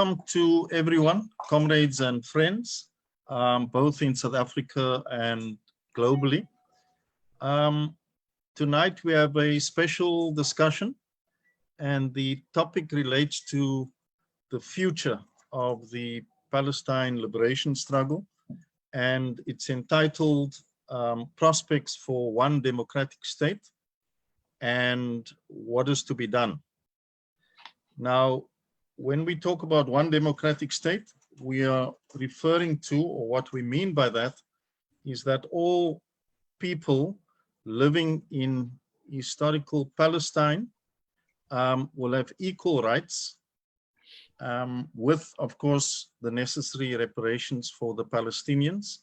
Welcome to everyone, comrades and friends, both in South Africa and globally. Tonight we have a special discussion, and the topic relates to the future of the Palestine liberation struggle, and it's entitled Prospects for One Democratic State and What is to be Done. Now, when we talk about one democratic state, we are referring to, or what we mean by that, is that all people living in historical Palestine will have equal rights with, of course, the necessary reparations for the Palestinians,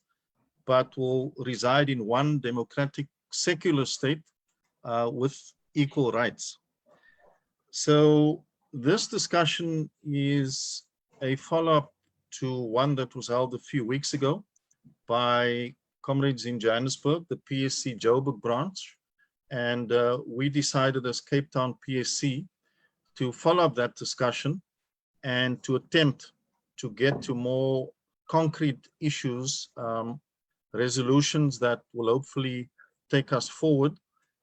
but will reside in one democratic secular state with equal rights. So this discussion is a follow-up to one that was held a few weeks ago by comrades in Johannesburg, the PSC Joburg branch, and we decided as Cape Town PSC to follow up that discussion and to attempt to get to more concrete issues, resolutions that will hopefully take us forward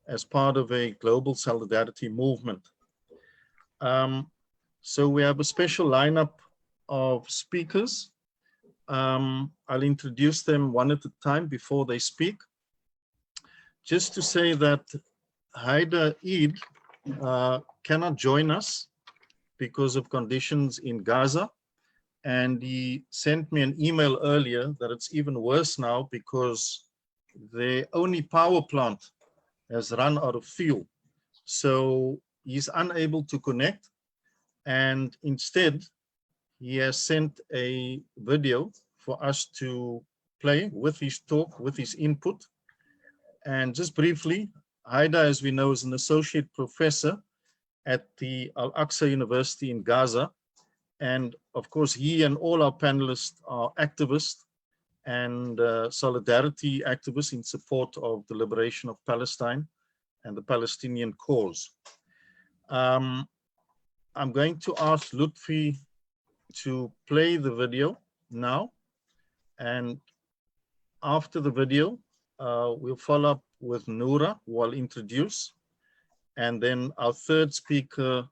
as part of a global solidarity movement. So we have a special lineup of speakers. I'll introduce them one at a time before they speak. Just to say that Haider Eid cannot join us because of conditions in Gaza. And he sent me an email earlier that it's even worse now because the only power plant has run out of fuel. So he's unable to connect, and instead he has sent a video for us to play with his talk, with his input. And just briefly, Haider, as we know, is an associate professor at the Al-Aqsa University in Gaza. And of course, he and all our panelists are activists and solidarity activists in support of the liberation of Palestine and the Palestinian cause. I'm going to ask Lutfi to play the video now, and after the video, we'll follow up with Noura, who I'll introduce, and then our third speaker,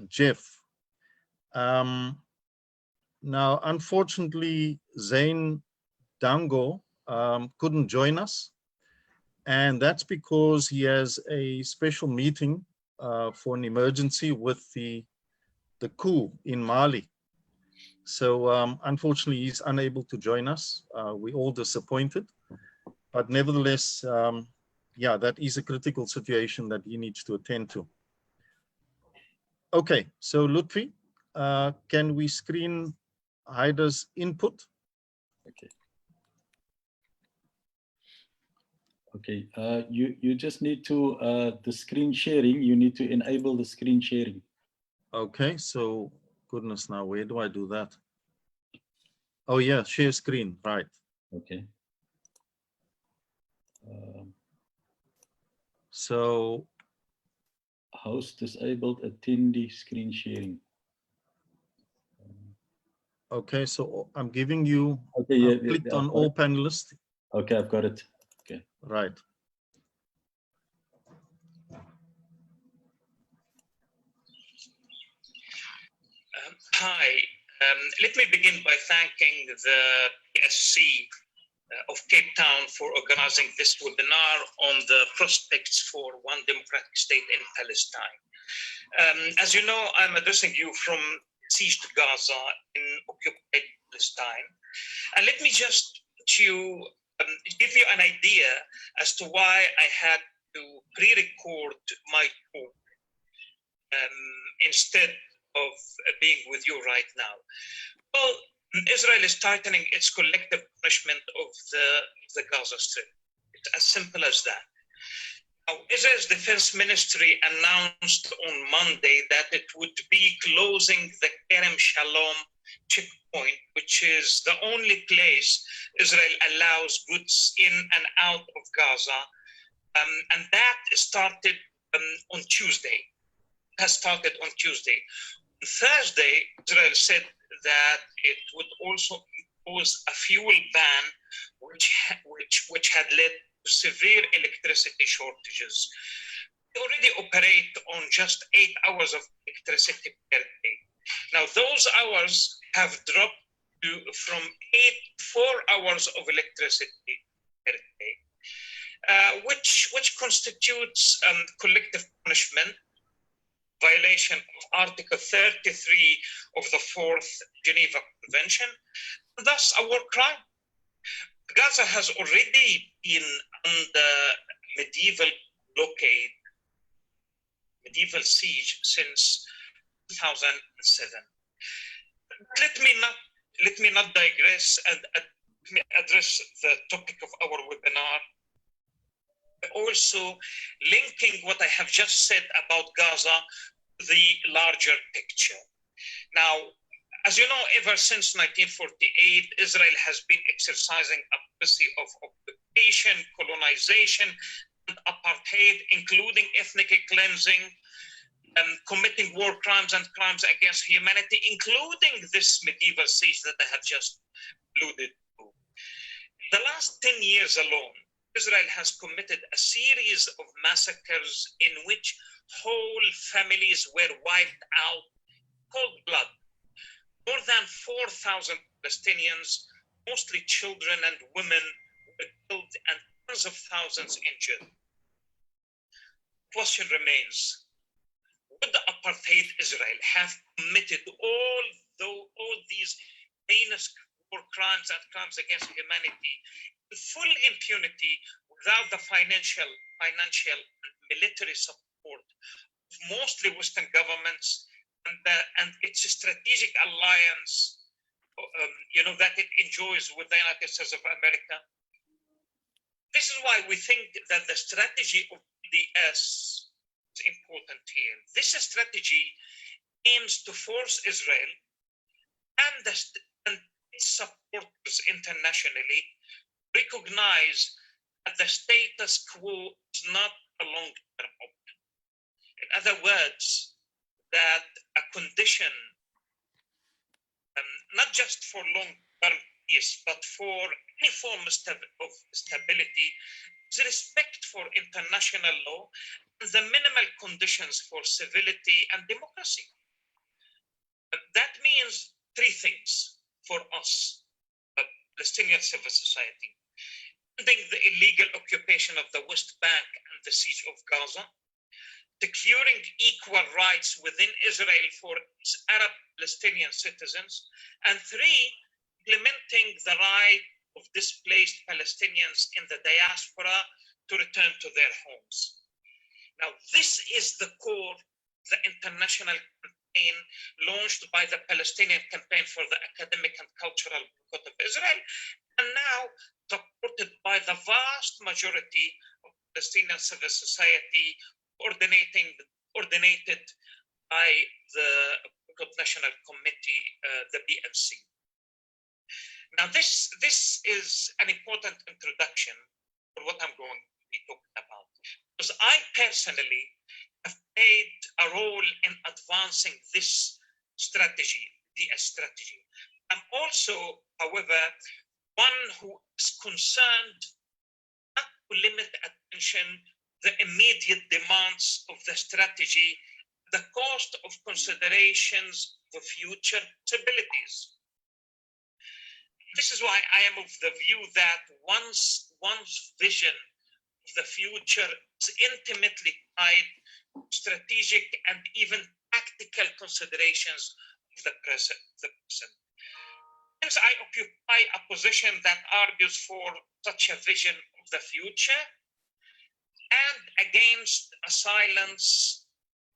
Jeff. Now, unfortunately, Zain Dango couldn't join us, and that's because he has a special meeting for an emergency with the coup in Mali. So unfortunately, he's unable to join us. We're all disappointed, but nevertheless, yeah, that is a critical situation that he needs to attend to. Okay, so Lutfi, can we screen Haider's input? Okay. Okay, you just need to, the screen sharing, you need to enable the screen sharing. Okay, so goodness now, where do I do that? Oh yeah, share screen, right. Okay. So. Host disabled attendee screen sharing. Okay, so I'm giving you, okay, yeah, clicked on all panelists. Okay, I've got it. Okay. Right. Hi, let me begin by thanking the PSC of Cape Town for organizing this webinar on the prospects for one democratic state in Palestine. As you know, I'm addressing you from sieged Gaza in occupied Palestine. And let me just give you an idea as to why I had to pre-record my talk instead of being with you right now. Well, Israel is tightening its collective punishment of the Gaza Strip. It's as simple as that. Now, Israel's defense ministry announced on Monday that it would be closing the Kerem Shalom checkpoint, which is the only place Israel allows goods in and out of Gaza. And that started on Tuesday. Has started on Tuesday. Thursday, Israel said that it would also impose a fuel ban, which had led to severe electricity shortages. We already operate on just 8 hours of electricity per day. Now, those hours have dropped from 4 hours of electricity per day, which constitutes collective punishment, violation of Article 33 of the 4th Geneva Convention, thus a war crime. Gaza has already been under medieval blockade, medieval siege since 2007. Let me not digress and let me address the topic of our webinar. Also linking what I have just said about Gaza to the larger picture. Now, as you know, ever since 1948, Israel has been exercising a policy of occupation, colonization, and apartheid, including ethnic cleansing, committing war crimes and crimes against humanity, including this medieval siege that I have just alluded to. The last 10 years alone, Israel has committed a series of massacres in which whole families were wiped out, cold blood. More than 4,000 Palestinians, mostly children and women, were killed and tens of thousands injured. The question remains, would apartheid Israel have committed all these heinous war crimes and crimes against humanity with full impunity without the financial and military support of mostly Western governments and its strategic alliance, that it enjoys with the United States of America? This is why we think that the strategy of BDS is important here. This strategy aims to force Israel and its supporters internationally recognize that the status quo is not a long-term option. In other words, that a condition, not just for long-term peace, but for any form of stability, is respect for international law and the minimal conditions for civility and democracy. That means three things for us, Palestinian civil society: ending the illegal occupation of the West Bank and the siege of Gaza, securing equal rights within Israel for its Arab Palestinian citizens, and three, implementing the right of displaced Palestinians in the diaspora to return to their homes. Now, this is the core of the international campaign launched by the Palestinian Campaign for the Academic and Cultural Boycott of Israel, and now supported by the vast majority of Palestinian civil society, coordinated by the National Committee, the BMC. Now, this is an important introduction for what I'm going to be talking about, because I personally have played a role in advancing this strategy, the strategy. I'm also, however, one who is concerned not to limit attention the immediate demands of the strategy, the cost of considerations for future possibilities. This is why I am of the view that one's vision of the future is intimately tied to strategic and even tactical considerations of the present. Hence, I occupy a position that argues for such a vision of the future and against a silence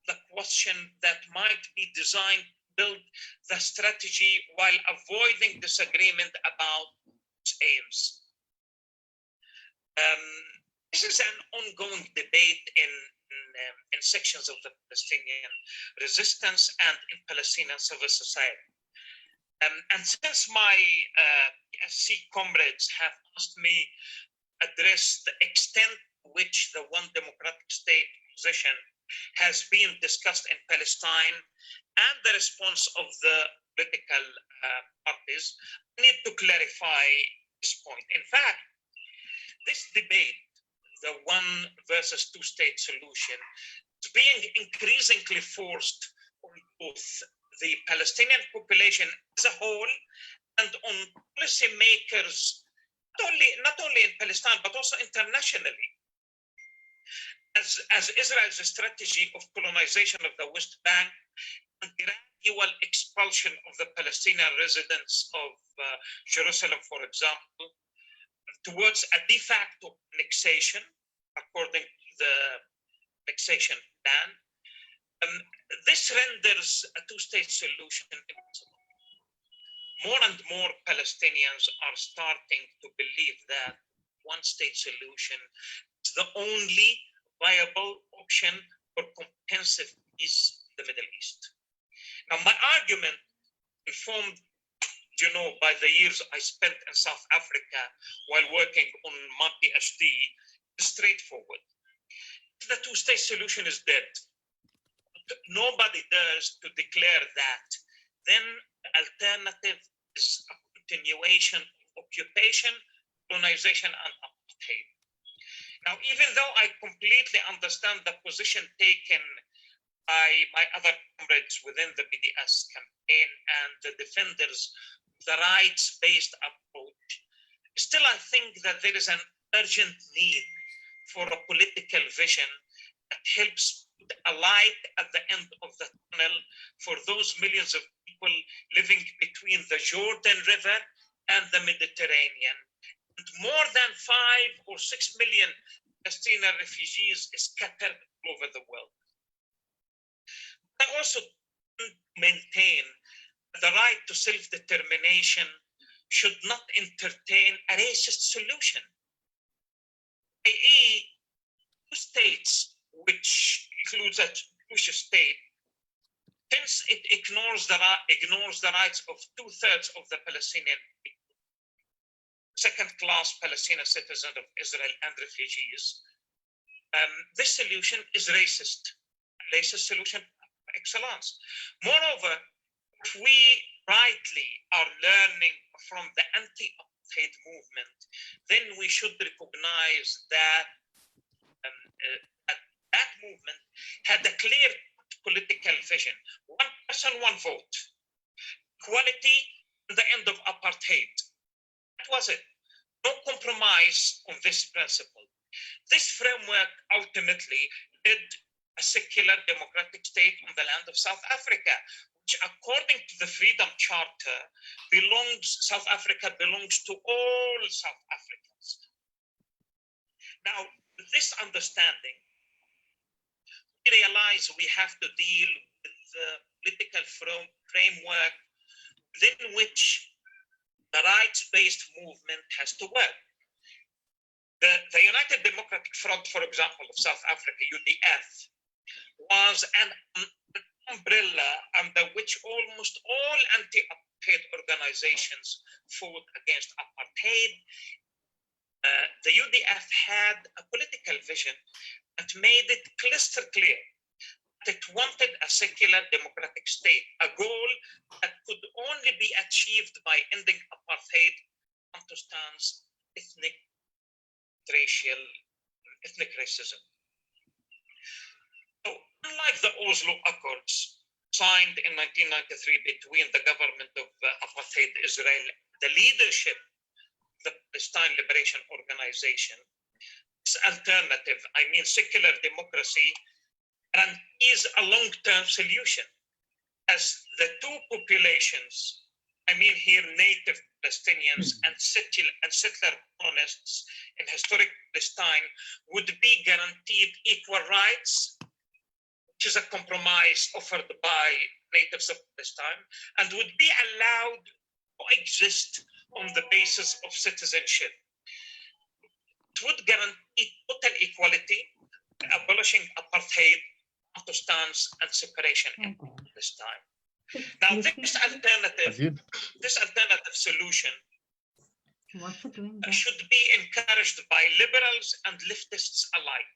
the question that might be designed to build the strategy while avoiding disagreement about its aims. This is an ongoing debate in sections of the Palestinian resistance and in Palestinian civil society. And since my PSC comrades have asked me to address the extent to which the one democratic state position has been discussed in Palestine and the response of the political is, I need to clarify this point. In fact, this debate, the one versus two-state solution, is being increasingly forced on both the Palestinian population as a whole and on policymakers, not only in Palestine, but also internationally. As Israel's strategy of colonization of the West Bank and gradual expulsion of the Palestinian residents of Jerusalem, for example, towards a de facto annexation, according to the annexation plan, this renders a two-state solution impossible. More and more Palestinians are starting to believe that one-state solution is the only viable option for comprehensive peace in the Middle East. Now, my argument, informed, by the years I spent in South Africa while working on my PhD, is straightforward. If the two-state solution is dead, nobody dares to declare that, then the alternative is a continuation of occupation, colonization, and apartheid. Now, even though I completely understand the position taken by my other comrades within the BDS campaign and the defenders of the rights-based approach, still I think that there is an urgent need for a political vision that helps put a light at the end of the tunnel for those millions of people living between the Jordan River and the Mediterranean. And more than 5 or 6 million Palestinian refugees scattered all over the world. I also maintain the right to self-determination should not entertain a racist solution, i.e., two states, which includes a Jewish state, since it ignores the rights of 2/3 of the Palestinian people, second-class Palestinian citizens of Israel and refugees. This solution is racist solution par excellence. Moreover, if we rightly are learning from the anti-apartheid movement, then we should recognize that that movement had a clear political vision: one person, one vote, equality, and the end of apartheid. That was it. No compromise on this principle. This framework ultimately led a secular democratic state on the land of South Africa, which, according to the Freedom Charter, South Africa belongs to all South Africans. Now, with this understanding, we realize we have to deal with the political framework within which the rights-based movement has to work. The United Democratic Front, for example, of South Africa, UDF, was an umbrella under which almost all anti-apartheid organizations fought against apartheid. The UDF had a political vision that made it crystal clear that it wanted a secular democratic state, a goal that could only be achieved by ending apartheid, understands ethnic racism. So, unlike the Oslo Accords signed in 1993 between the government of apartheid Israel, the leadership of the Palestine Liberation Organization, this alternative, secular democracy, is a long-term solution, as the two populations, here native Palestinians and settler colonists in historic Palestine, would be guaranteed equal rights, which is a compromise offered by natives of Palestine, and would be allowed to exist on the basis of citizenship. It would guarantee total equality, abolishing apartheid, stance, and separation in Palestine. Now, this alternative solution should be encouraged by liberals and leftists alike,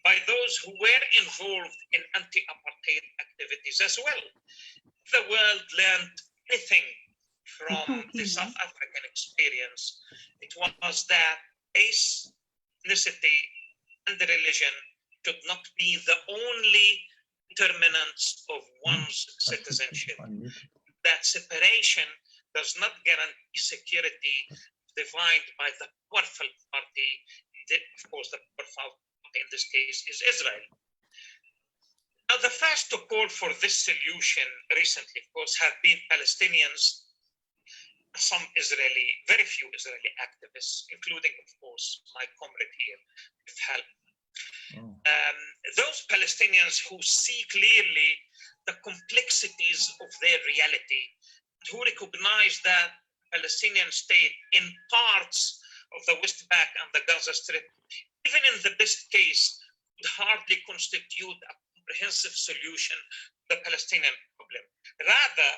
by those who were involved in anti-apartheid activities as well. If the world learned anything from from the South African experience. It was that race, ethnicity, and religion should not be the only determinants of one's citizenship. That separation does not guarantee security defined by the powerful party. Of course, the powerful party in this case is Israel. Now, the first to call for this solution recently, of course, have been Palestinians, some Israeli, very few Israeli activists, including, of course, my comrade here, with help. Those Palestinians who see clearly the complexities of their reality, who recognize that Palestinian state in parts of the West Bank and the Gaza Strip, even in the best case, would hardly constitute a comprehensive solution to the Palestinian problem. Rather,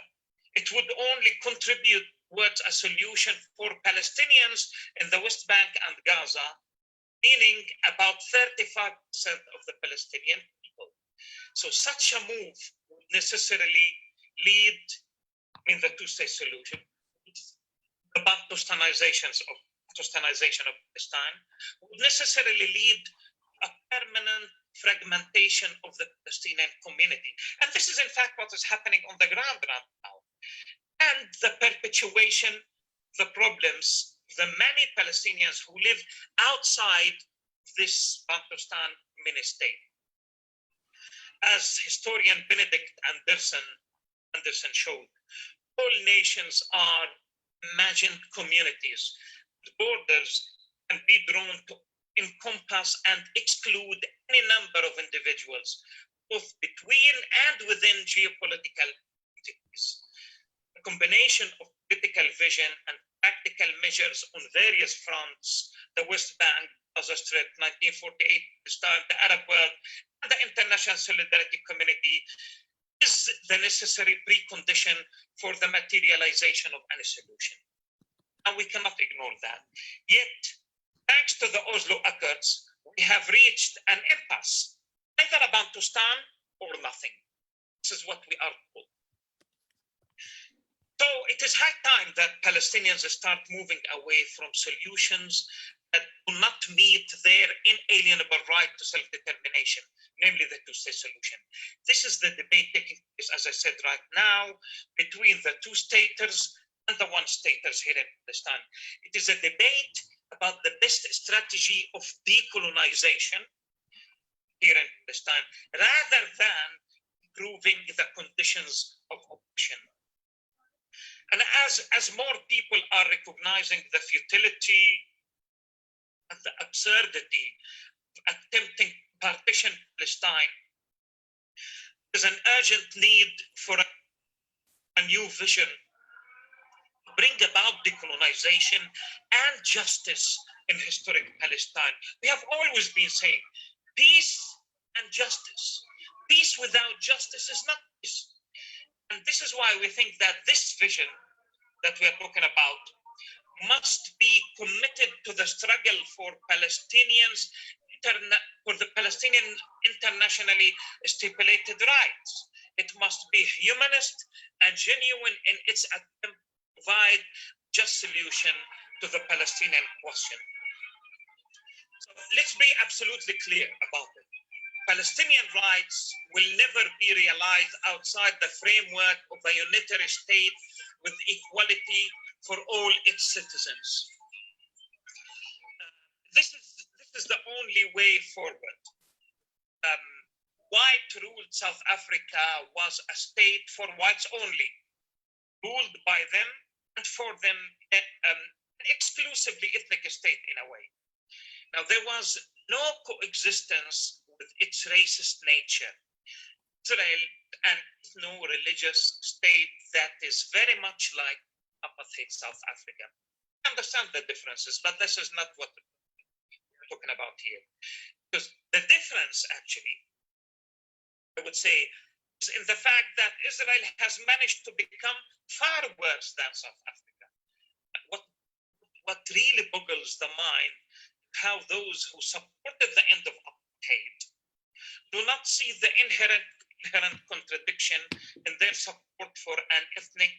it would only contribute towards a solution for Palestinians in the West Bank and Gaza, meaning about 35% of the Palestinian people. So such a move would necessarily lead, the two-state solution, the Palestine-Palestine of Palestine, would necessarily lead a permanent fragmentation of the Palestinian community. And this is in fact what is happening on the ground right now. And the perpetuation of the problems, the many Palestinians who live outside this Palestine mini-state. As historian Benedict Anderson showed, all nations are imagined communities. Borders can be drawn to encompass and exclude any number of individuals, both between and within geopolitical entities. A combination of political vision and practical measures on various fronts, the West Bank, Gaza Strip, 1948, Palestine, the Arab world, and the international solidarity community is the necessary precondition for the materialization of any solution. And we cannot ignore that. Yet, thanks to the Oslo Accords, we have reached an impasse, either a Bantustan or nothing. This is what we are told. So it is high time that Palestinians start moving away from solutions that do not meet their inalienable right to self-determination, namely the two-state solution. This is the debate taking place, as I said right now, between the two-staters and the one-staters here in Palestine. It is a debate about the best strategy of decolonization here in Palestine, rather than improving the conditions of oppression. And as more people are recognizing the futility and the absurdity of attempting to partition Palestine, there's an urgent need for a new vision to bring about decolonization and justice in historic Palestine. We have always been saying peace and justice. Peace without justice is not peace. And this is why we think that this vision that we are talking about must be committed to the struggle for Palestinians, for the Palestinian internationally stipulated rights. It must be humanist and genuine in its attempt to provide just solution to the Palestinian question. So let's be absolutely clear about it. Palestinian rights will never be realized outside the framework of a unitary state with equality for all its citizens. This is the only way forward. White-ruled South Africa was a state for whites only, ruled by them and for them, an exclusively ethnic state in a way. Now, there was no coexistence with its racist nature. Israel, an ethno-religious state that is very much like apartheid South Africa. I understand the differences, but this is not what we're talking about here. Because the difference, actually, I would say, is in the fact that Israel has managed to become far worse than South Africa. What really boggles the mind, how those who supported the end of apartheid do not see the inherent contradiction in their support for an ethnic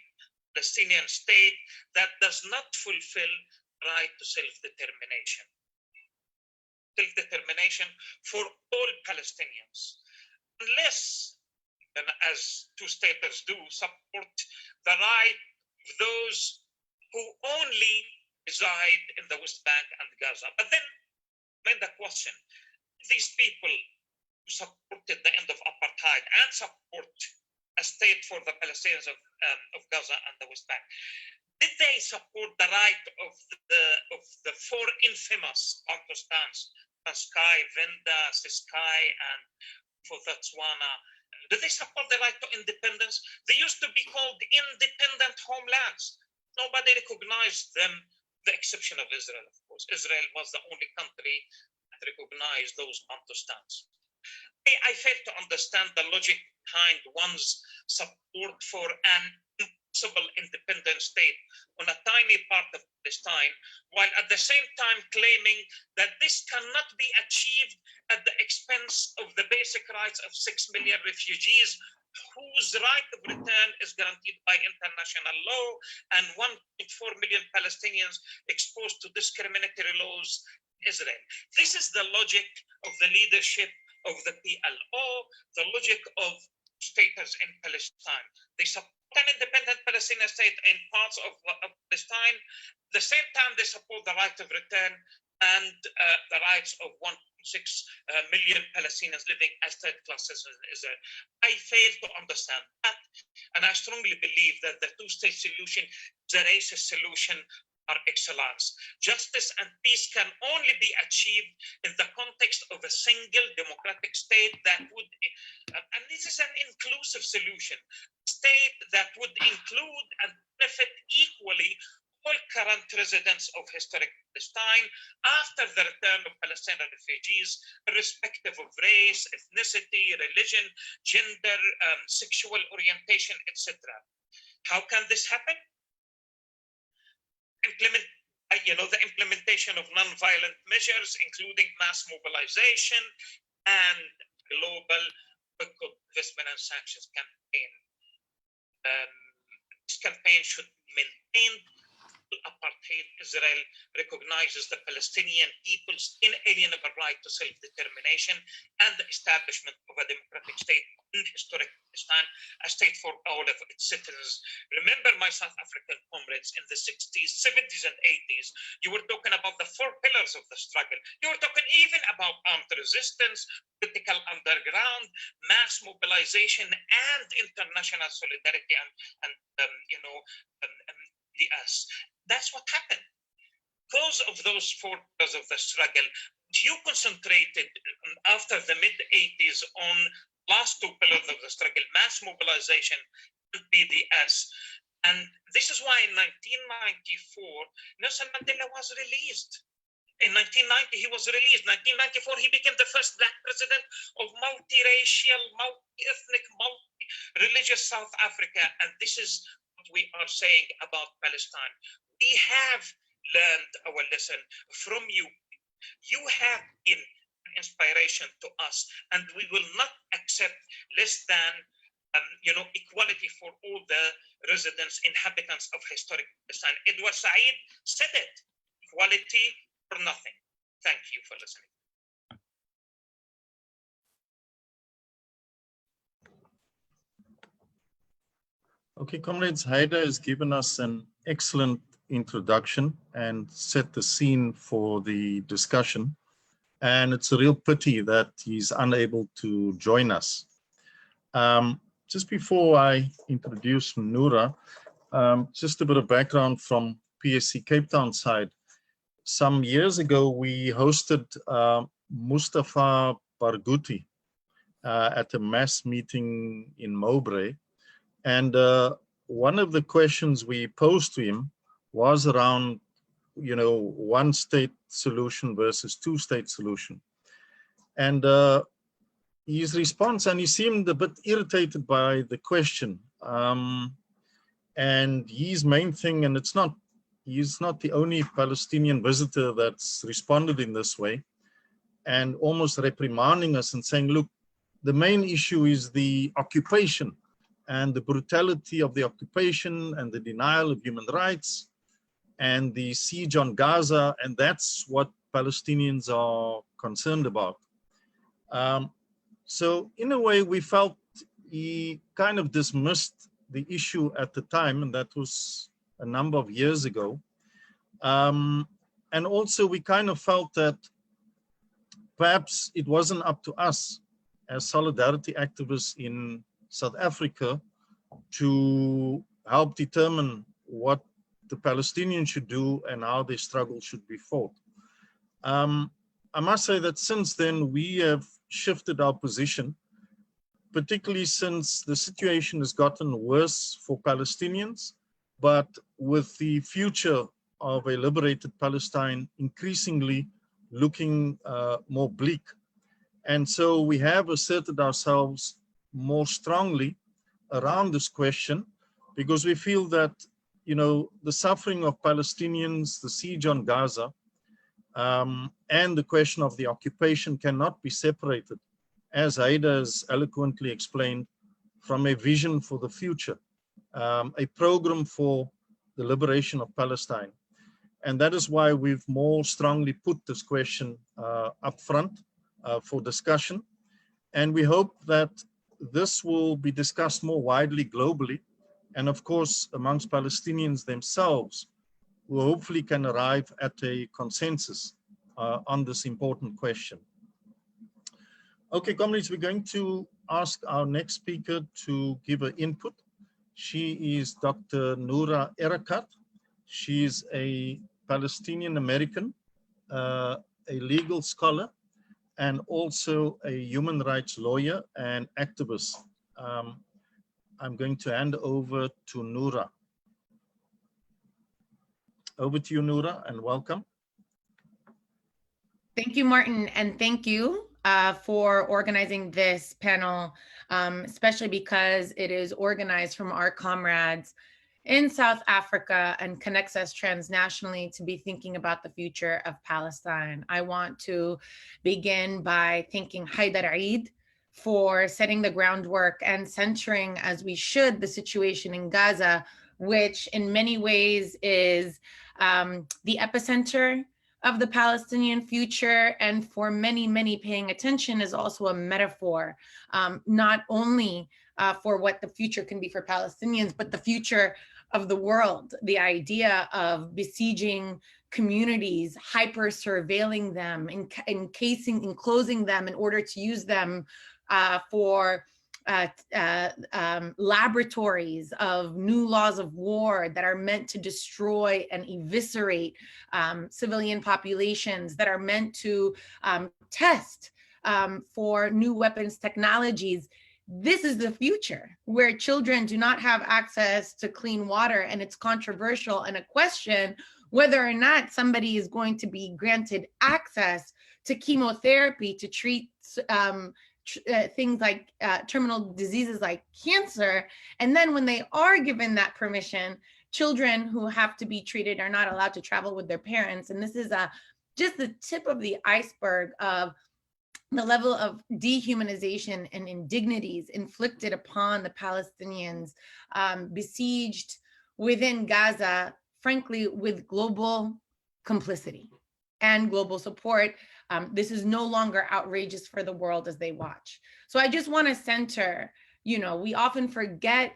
Palestinian state that does not fulfill the right to self-determination. Self-determination for all Palestinians, unless, and as two-staters do, support the right of those who only reside in the West Bank and Gaza. But then, the question, these people who supported the end of apartheid and support a state for the Palestinians of Gaza and the West Bank, did they support the right of the four infamous Bantustans, Sky, Venda, Siskai, and Botswana? Did they support the right to independence? They used to be called independent homelands. Nobody recognized them, the exception of Israel, of course. Israel was the only country that recognized those Bantustans. I fail to understand the logic behind one's support for an impossible independent state on a tiny part of Palestine, while at the same time claiming that this cannot be achieved at the expense of the basic rights of 6 million refugees, whose right of return is guaranteed by international law, and 1.4 million Palestinians exposed to discriminatory laws in Israel. This is the logic of the leadership of the PLO, the logic of staters in Palestine. They support an independent Palestinian state in parts of Palestine. At the same time, they support the right of return and the rights of 1.6 million Palestinians living as third-class citizens in Israel. I fail to understand that, and I strongly believe that the two-state solution is a racist solution par excellence. Justice and peace can only be achieved in the context of a single democratic state that would, and this is an inclusive solution, state that would include and benefit equally all current residents of historic Palestine after the return of Palestinian refugees, irrespective of race, ethnicity, religion, gender, sexual orientation, etc. How can this happen? The implementation of non-violent measures, including mass mobilization and global investment and sanctions campaign. This campaign should maintain apartheid. Israel recognizes the Palestinian people's inalienable right to self-determination and the establishment of a democratic state in historic Palestine, a state for all of its citizens. Remember, my South African comrades, in the 60s, 70s, and 80s, you were talking about the four pillars of the struggle. You were talking even about armed resistance, political underground, mass mobilization, and international solidarity and the us. That's what happened. Because of those four pillars of the struggle, you concentrated after the mid-80s on last two pillars of the struggle, mass mobilization and BDS. And this is why in 1994, Nelson Mandela was released. In 1990, he was released. 1994, he became the first Black president of multiracial, multi-ethnic, multi-religious South Africa. And this is what we are saying about Palestine. We have learned our lesson from you. You have been an inspiration to us, and we will not accept less than equality for all the residents, inhabitants of historic Palestine. Edward Said said it, equality or nothing. Thank you for listening. Okay, comrades, Haider has given us an excellent introduction and set the scene for the discussion. And it's a real pity that he's unable to join us. Just before I introduce Noura, just a bit of background from PSC Cape Town side. Some years ago, we hosted Mustafa Barghouti at a mass meeting in Mowbray. And one of the questions we posed to him was around, one state solution versus two state solution. And his response, and he seemed a bit irritated by the question. And his main thing, and he's not the only Palestinian visitor that's responded in this way, and almost reprimanding us and saying, look, the main issue is the occupation and the brutality of the occupation and the denial of human rights and the siege on Gaza, and that's what Palestinians are concerned about. So in a way, we felt he kind of dismissed the issue at the time, and that was a number of years ago. And also we kind of felt that perhaps it wasn't up to us as solidarity activists in South Africa to help determine what the Palestinians should do and how their struggle should be fought. I must say that since then we have shifted our position, particularly since the situation has gotten worse for Palestinians, but with the future of a liberated Palestine increasingly looking more bleak. And so we have asserted ourselves more strongly around this question, because we feel that, you know, the suffering of Palestinians, the siege on Gaza, and the question of the occupation cannot be separated, as Haida has eloquently explained, from a vision for the future, a program for the liberation of Palestine. And that is why we've more strongly put this question up front for discussion. And we hope that this will be discussed more widely globally, and of course amongst Palestinians themselves, who hopefully can arrive at a consensus on this important question. Okay, comrades, we're going to ask our next speaker to give her input. She is Dr. Noura Erakat. She is a Palestinian American, a legal scholar, and also a human rights lawyer and activist. I'm going to hand over to Noura. Over to you, Noura, and welcome. Thank you, Martin, and thank you for organizing this panel, especially because it is organized from our comrades in South Africa and connects us transnationally to be thinking about the future of Palestine. I want to begin by thanking Haidar Eid for setting the groundwork and centering, as we should, the situation in Gaza, which in many ways is the epicenter of the Palestinian future, and for many, many paying attention is also a metaphor, not only for what the future can be for Palestinians, but the future of the world. The idea of besieging communities, hyper surveilling them, enclosing them in order to use them for laboratories of new laws of war that are meant to destroy and eviscerate civilian populations, that are meant to test for new weapons technologies. This is the future, where children do not have access to clean water, and it's controversial and a question whether or not somebody is going to be granted access to chemotherapy to treat things like terminal diseases like cancer. And then when they are given that permission, children who have to be treated are not allowed to travel with their parents. And this is just the tip of the iceberg of the level of dehumanization and indignities inflicted upon the Palestinians besieged within Gaza, frankly, with global complicity and global support. This is no longer outrageous for the world as they watch. So I just want to center, you know, we often forget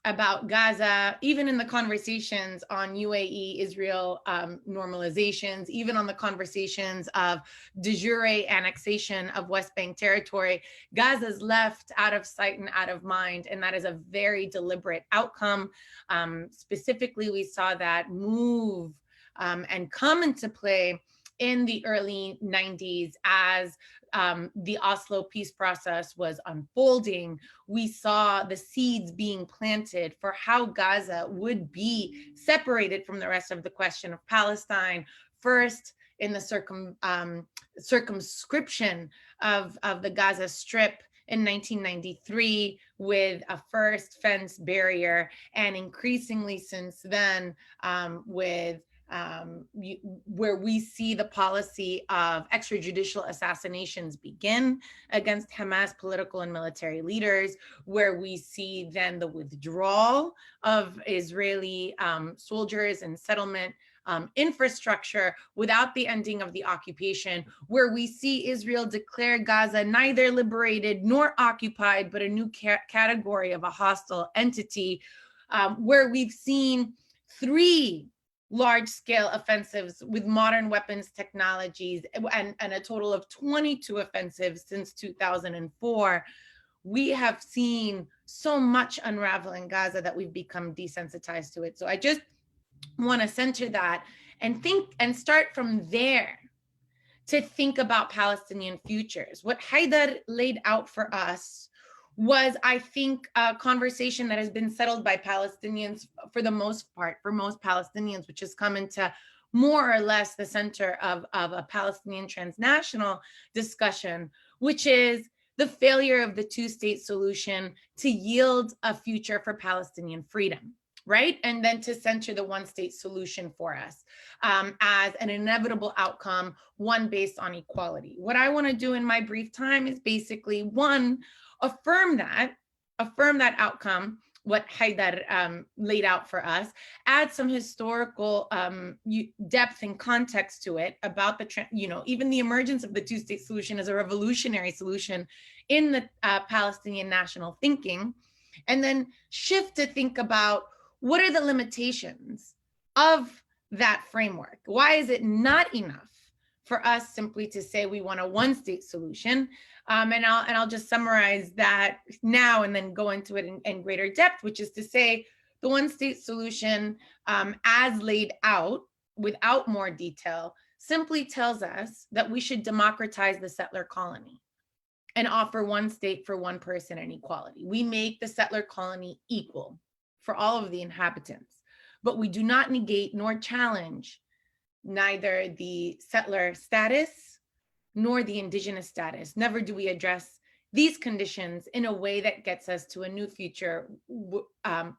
about Gaza, even in the conversations on UAE-Israel normalizations, even on the conversations of de jure annexation of West Bank territory. Gaza's left out of sight and out of mind, and that is a very deliberate outcome. Specifically, we saw that move and come into play in the early 90s as the Oslo peace process was unfolding. We saw the seeds being planted for how Gaza would be separated from the rest of the question of Palestine, first in the circumscription of the Gaza Strip in 1993 with a first fence barrier, and increasingly since then with where we see the policy of extrajudicial assassinations begin against Hamas political and military leaders, where we see then the withdrawal of Israeli soldiers and settlement infrastructure without the ending of the occupation, where we see Israel declare Gaza neither liberated nor occupied, but a new category of a hostile entity, where we've seen 3 large-scale offensives with modern weapons technologies and a total of 22 offensives since 2004. We have seen so much unravel in Gaza that we've become desensitized to it. So I just want to center that and think and start from there to think about Palestinian futures. What Haidar laid out for us was, I think, a conversation that has been settled by Palestinians for the most part, for most Palestinians, which has come into more or less the center of a Palestinian transnational discussion, which is the failure of the 2-state solution to yield a future for Palestinian freedom, right? And then to center the 1-state solution for us as an inevitable outcome, one based on equality. What I want to do in my brief time is basically, one, affirm that outcome, what Haidar laid out for us, add some historical depth and context to it about the, even the emergence of the 2-state solution as a revolutionary solution in the Palestinian national thinking, and then shift to think about what are the limitations of that framework? Why is it not enough for us simply to say we want a 1-state solution? And I'll just summarize that now and then go into it in greater depth, which is to say the 1-state solution as laid out without more detail simply tells us that we should democratize the settler colony and offer 1 state for 1 person and equality. We make the settler colony equal for all of the inhabitants, but we do not negate nor challenge neither the settler status nor the indigenous status. Never do we address these conditions in a way that gets us to a new future,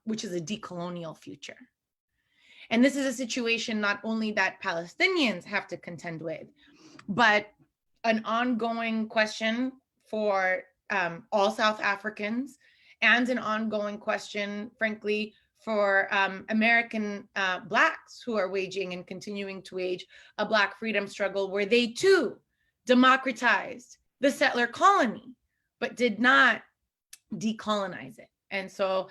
which is a decolonial future. And this is a situation not only that Palestinians have to contend with, but an ongoing question for all South Africans, and an ongoing question, frankly, for American Blacks who are waging and continuing to wage a Black freedom struggle where they too democratized the settler colony, but did not decolonize it. And so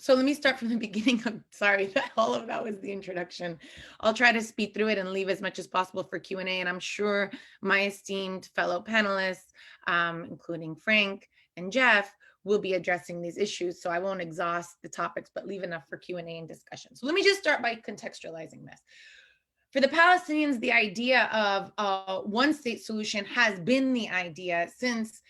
so let me start from the beginning. I'm sorry that all of that was the introduction. I'll try to speed through it and leave as much as possible for Q&A. And I'm sure my esteemed fellow panelists, including Frank and Jeff, will be addressing these issues. So I won't exhaust the topics, but leave enough for Q&A and discussion. So let me just start by contextualizing this. For the Palestinians, the idea of a 1-state solution has been the idea since,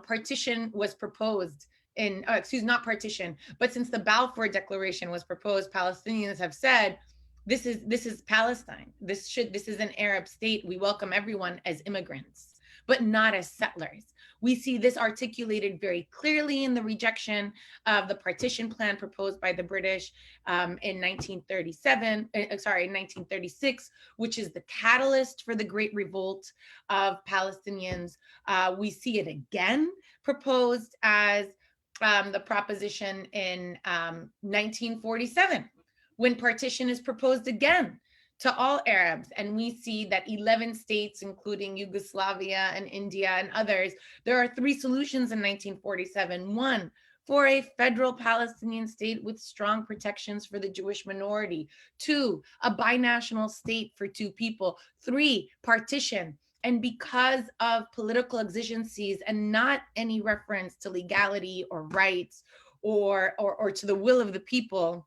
partition was proposed in, not partition, but since the Balfour Declaration was proposed, Palestinians have said, this is Palestine. This is an Arab state. We welcome everyone as immigrants, but not as settlers. We see this articulated very clearly in the rejection of the partition plan proposed by the British in 1936, which is the catalyst for the Great Revolt of Palestinians. We see it again proposed as the proposition in 1947, when partition is proposed again to all Arabs. And we see that 11 states, including Yugoslavia and India and others, there are 3 solutions in 1947. 1, for a federal Palestinian state with strong protections for the Jewish minority. 2, a binational state for 2 people. 3, partition. And because of political exigencies and not any reference to legality or rights or to the will of the people,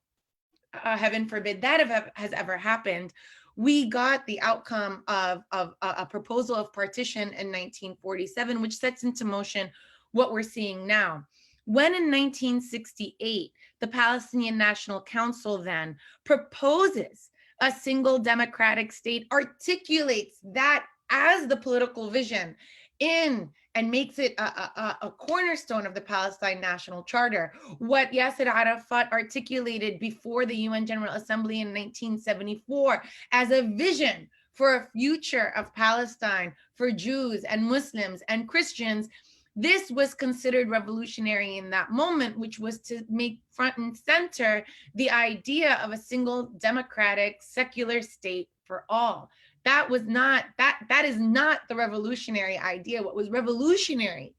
heaven forbid that has ever happened, we got the outcome of a proposal of partition in 1947, which sets into motion what we're seeing now. When in 1968, the Palestinian National Council then proposes a single democratic state, articulates that as the political vision in and makes it a cornerstone of the Palestine National Charter. What Yasser Arafat articulated before the UN General Assembly in 1974 as a vision for a future of Palestine for Jews and Muslims and Christians, this was considered revolutionary in that moment, which was to make front and center the idea of a single democratic secular state for all. That was not, that is not the revolutionary idea. What was revolutionary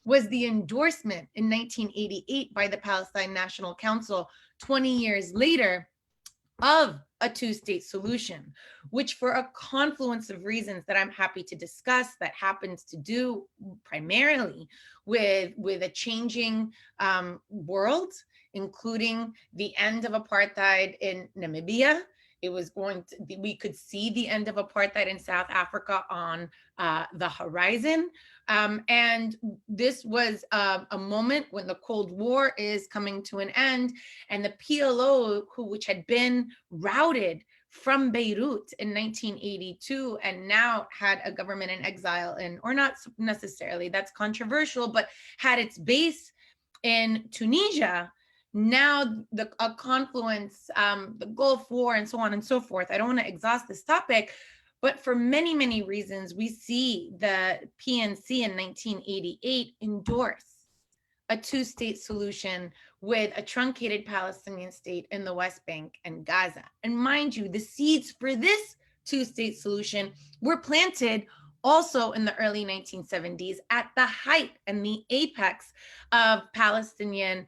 was the endorsement in 1988 by the Palestine National Council, 20 years later, of a two-state solution, which for a confluence of reasons that I'm happy to discuss, that happens to do primarily with a changing world, including the end of apartheid in Namibia. It was going to be, we could see the end of apartheid in South Africa on the horizon. And this was a moment when the Cold War is coming to an end, and the PLO, which had been routed from Beirut in 1982 and now had a government in exile, or not necessarily, that's controversial, but had its base in Tunisia. Now a confluence, the Gulf War and so on and so forth. I don't want to exhaust this topic, but for many, many reasons, we see the PNC in 1988 endorse a two-state solution with a truncated Palestinian state in the West Bank and Gaza. And mind you, the seeds for this two-state solution were planted also in the early 1970s at the height and the apex of Palestinian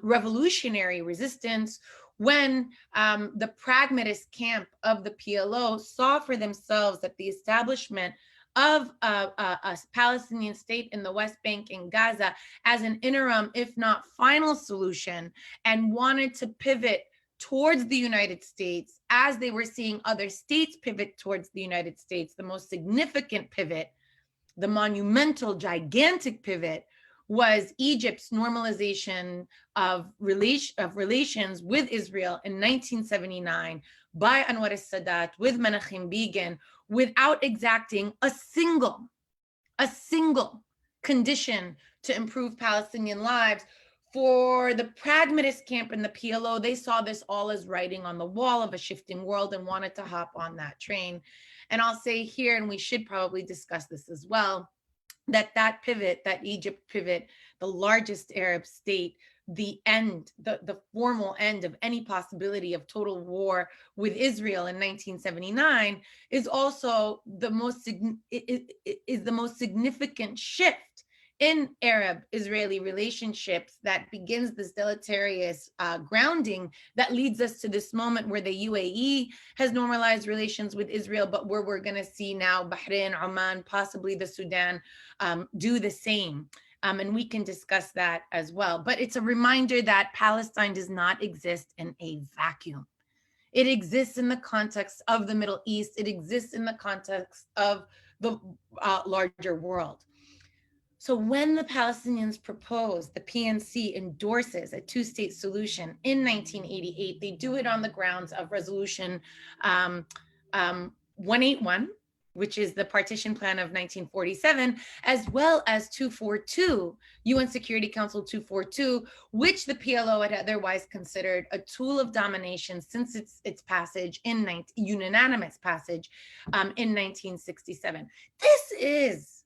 revolutionary resistance, when the pragmatist camp of the PLO saw for themselves that the establishment of a Palestinian state in the West Bank and Gaza as an interim, if not final solution, and wanted to pivot towards the United States as they were seeing other states pivot towards the United States. The most significant pivot, the monumental, gigantic pivot, was Egypt's normalization of relations with Israel in 1979 by Anwar al-Sadat with Menachem Begin, without exacting a single condition to improve Palestinian lives. For the pragmatist camp in the PLO, they saw this all as writing on the wall of a shifting world and wanted to hop on that train. And I'll say here, and we should probably discuss this as well, that pivot, that Egypt pivot, the largest Arab state, the formal end of any possibility of total war with Israel in 1979, is also the most significant shift in Arab-Israeli relationships that begins this deleterious grounding that leads us to this moment where the UAE has normalized relations with Israel, but where we're going to see now Bahrain, Oman, possibly the Sudan do the same. And we can discuss that as well. But it's a reminder that Palestine does not exist in a vacuum. It exists in the context of the Middle East. It exists in the context of the larger world. So when the Palestinians propose, the PNC endorses a two-state solution in 1988, they do it on the grounds of Resolution 181, which is the partition plan of 1947, as well as 242, UN Security Council 242, which the PLO had otherwise considered a tool of domination since its passage unanimous passage in 1967. This is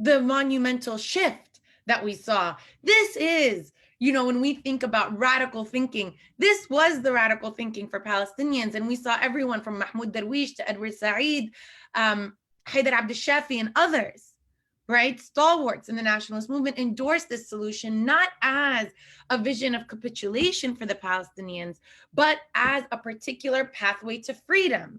the monumental shift that we saw. This is, when we think about radical thinking, this was the radical thinking for Palestinians. And we saw everyone from Mahmoud Darwish to Edward Said, Haider Abdel-Shafi and others, right? Stalwarts in the nationalist movement endorsed this solution, not as a vision of capitulation for the Palestinians, but as a particular pathway to freedom,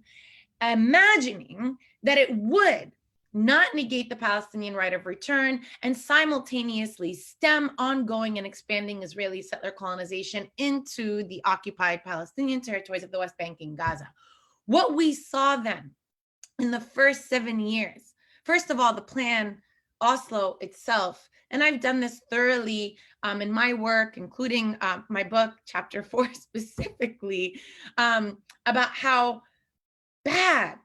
imagining that it would not negate the Palestinian right of return and simultaneously stem ongoing and expanding Israeli settler colonization into the occupied Palestinian territories of the West Bank and Gaza. What we saw then in the first 7 years, first of all, the plan, Oslo itself, and I've done this thoroughly in my work, including my book, Chapter 4 specifically, about how bad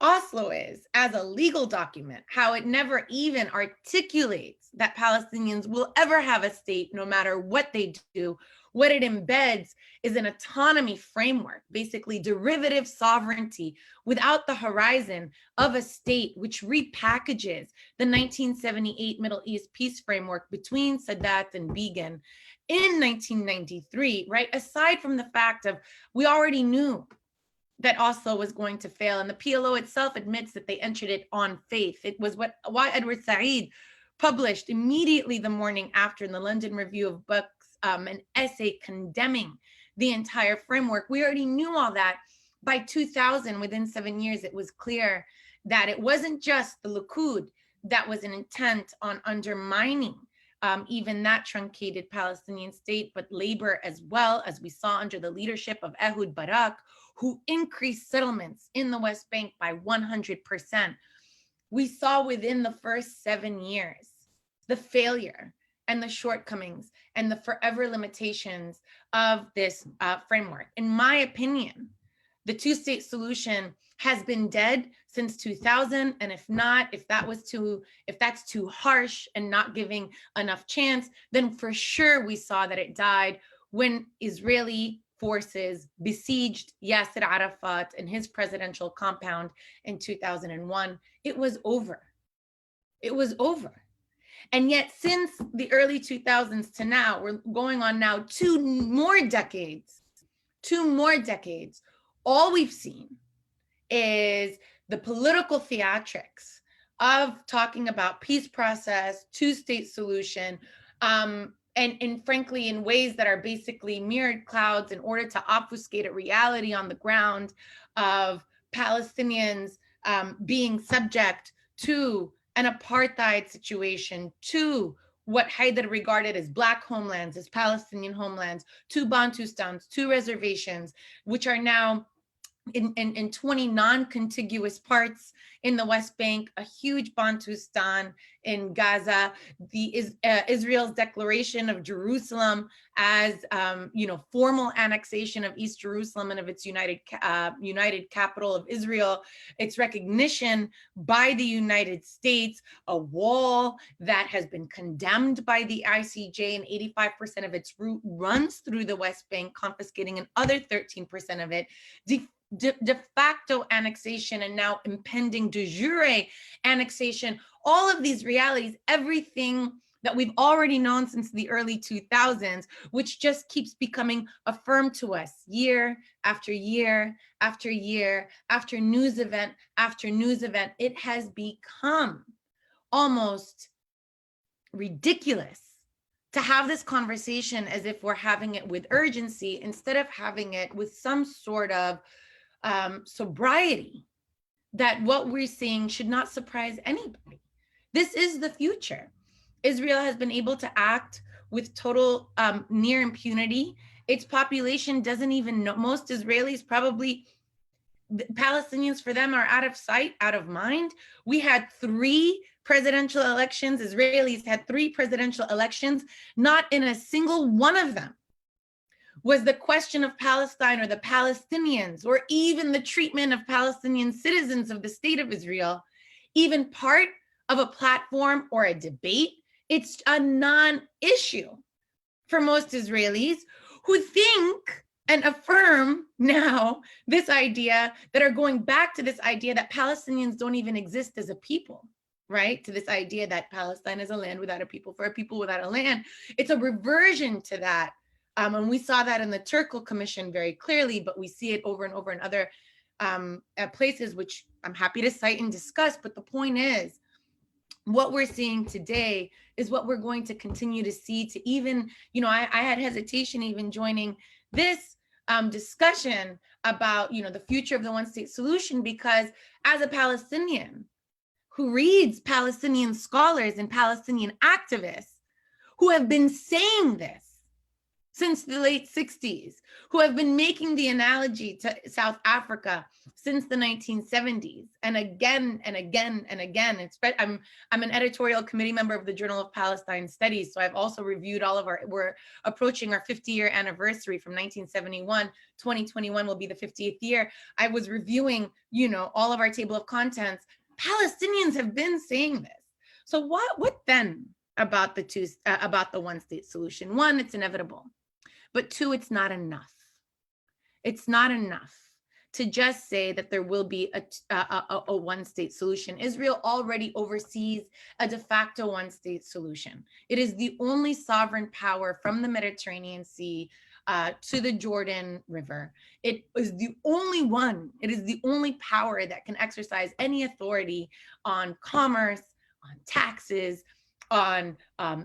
Oslo is as a legal document, how it never even articulates that Palestinians will ever have a state no matter what they do. What it embeds is an autonomy framework, basically derivative sovereignty without the horizon of a state, which repackages the 1978 Middle East peace framework between Sadat and Begin in 1993, right? Aside from the fact of we already knew that Oslo was going to fail. And the PLO itself admits that they entered it on faith. It was why Edward Said published immediately the morning after in the London Review of Books, an essay condemning the entire framework. We already knew all that. By 2000, within 7 years, it was clear that it wasn't just the Likud that was an intent on undermining even that truncated Palestinian state, but labor as well, as we saw under the leadership of Ehud Barak, who increased settlements in the West Bank by 100%. We saw within the first 7 years the failure and the shortcomings and the forever limitations of this framework. In my opinion, the two-state solution has been dead since 2000, and if that's too harsh and not giving enough chance, then for sure we saw that it died when Israeli forces besieged Yasser Arafat and his presidential compound in 2001. It was over. It was over. And yet since the early 2000s to now, we're going on now 2 more decades, all we've seen is the political theatrics of talking about peace process, two-state solution, and frankly, in ways that are basically mirrored clouds in order to obfuscate a reality on the ground of Palestinians being subject to an apartheid situation, to what Haider regarded as Black homelands, as Palestinian homelands, to Bantustans, to reservations, which are now in 20 non-contiguous parts in the West Bank, a huge Bantustan in Gaza, Israel's declaration of Jerusalem as formal annexation of East Jerusalem and of its united capital of Israel, its recognition by the United States, a wall that has been condemned by the ICJ, and 85% of its route runs through the West Bank, confiscating another 13% of it. De facto annexation and now impending de jure annexation, all of these realities, everything that we've already known since the early 2000s, which just keeps becoming affirmed to us year after year after year, after news event after news event. It has become almost ridiculous to have this conversation as if we're having it with urgency instead of having it with some sort of sobriety, that what we're seeing should not surprise anybody. This is the future. Israel has been able to act with total near impunity. Its population doesn't even know. Most Israelis probably, Palestinians for them are out of sight, out of mind. We had 3 presidential elections. Israelis had 3 presidential elections. Not in a single one of them was the question of Palestine or the Palestinians or even the treatment of Palestinian citizens of the state of Israel even part of a platform or a debate. It's a non-issue for most Israelis who think and affirm now this idea, that are going back to this idea that Palestinians don't even exist as a people, right? To this idea that Palestine is a land without a people, for a people without a land. It's a reversion to that. And we saw that in the Turkle Commission very clearly, but we see it over and over in other places, which I'm happy to cite and discuss. But the point is, what we're seeing today is what we're going to continue to see. To even, I had hesitation even joining this discussion about, the future of the one-state solution, because as a Palestinian who reads Palestinian scholars and Palestinian activists who have been saying this since the late 60s, who have been making the analogy to South Africa since the 1970s, and again and again and again. I'm an editorial committee member of the Journal of Palestine Studies, so I've also reviewed we're approaching our 50-year anniversary from 1971. 2021 will be the 50th year. I was reviewing, all of our table of contents. Palestinians have been saying this. So what then about the one-state solution? One, it's inevitable. But two, it's not enough. It's not enough to just say that there will be a one-state solution. Israel already oversees a de facto one-state solution. It is the only sovereign power from the Mediterranean Sea to the Jordan River. It is the only one. It is the only power that can exercise any authority on commerce, on taxes, on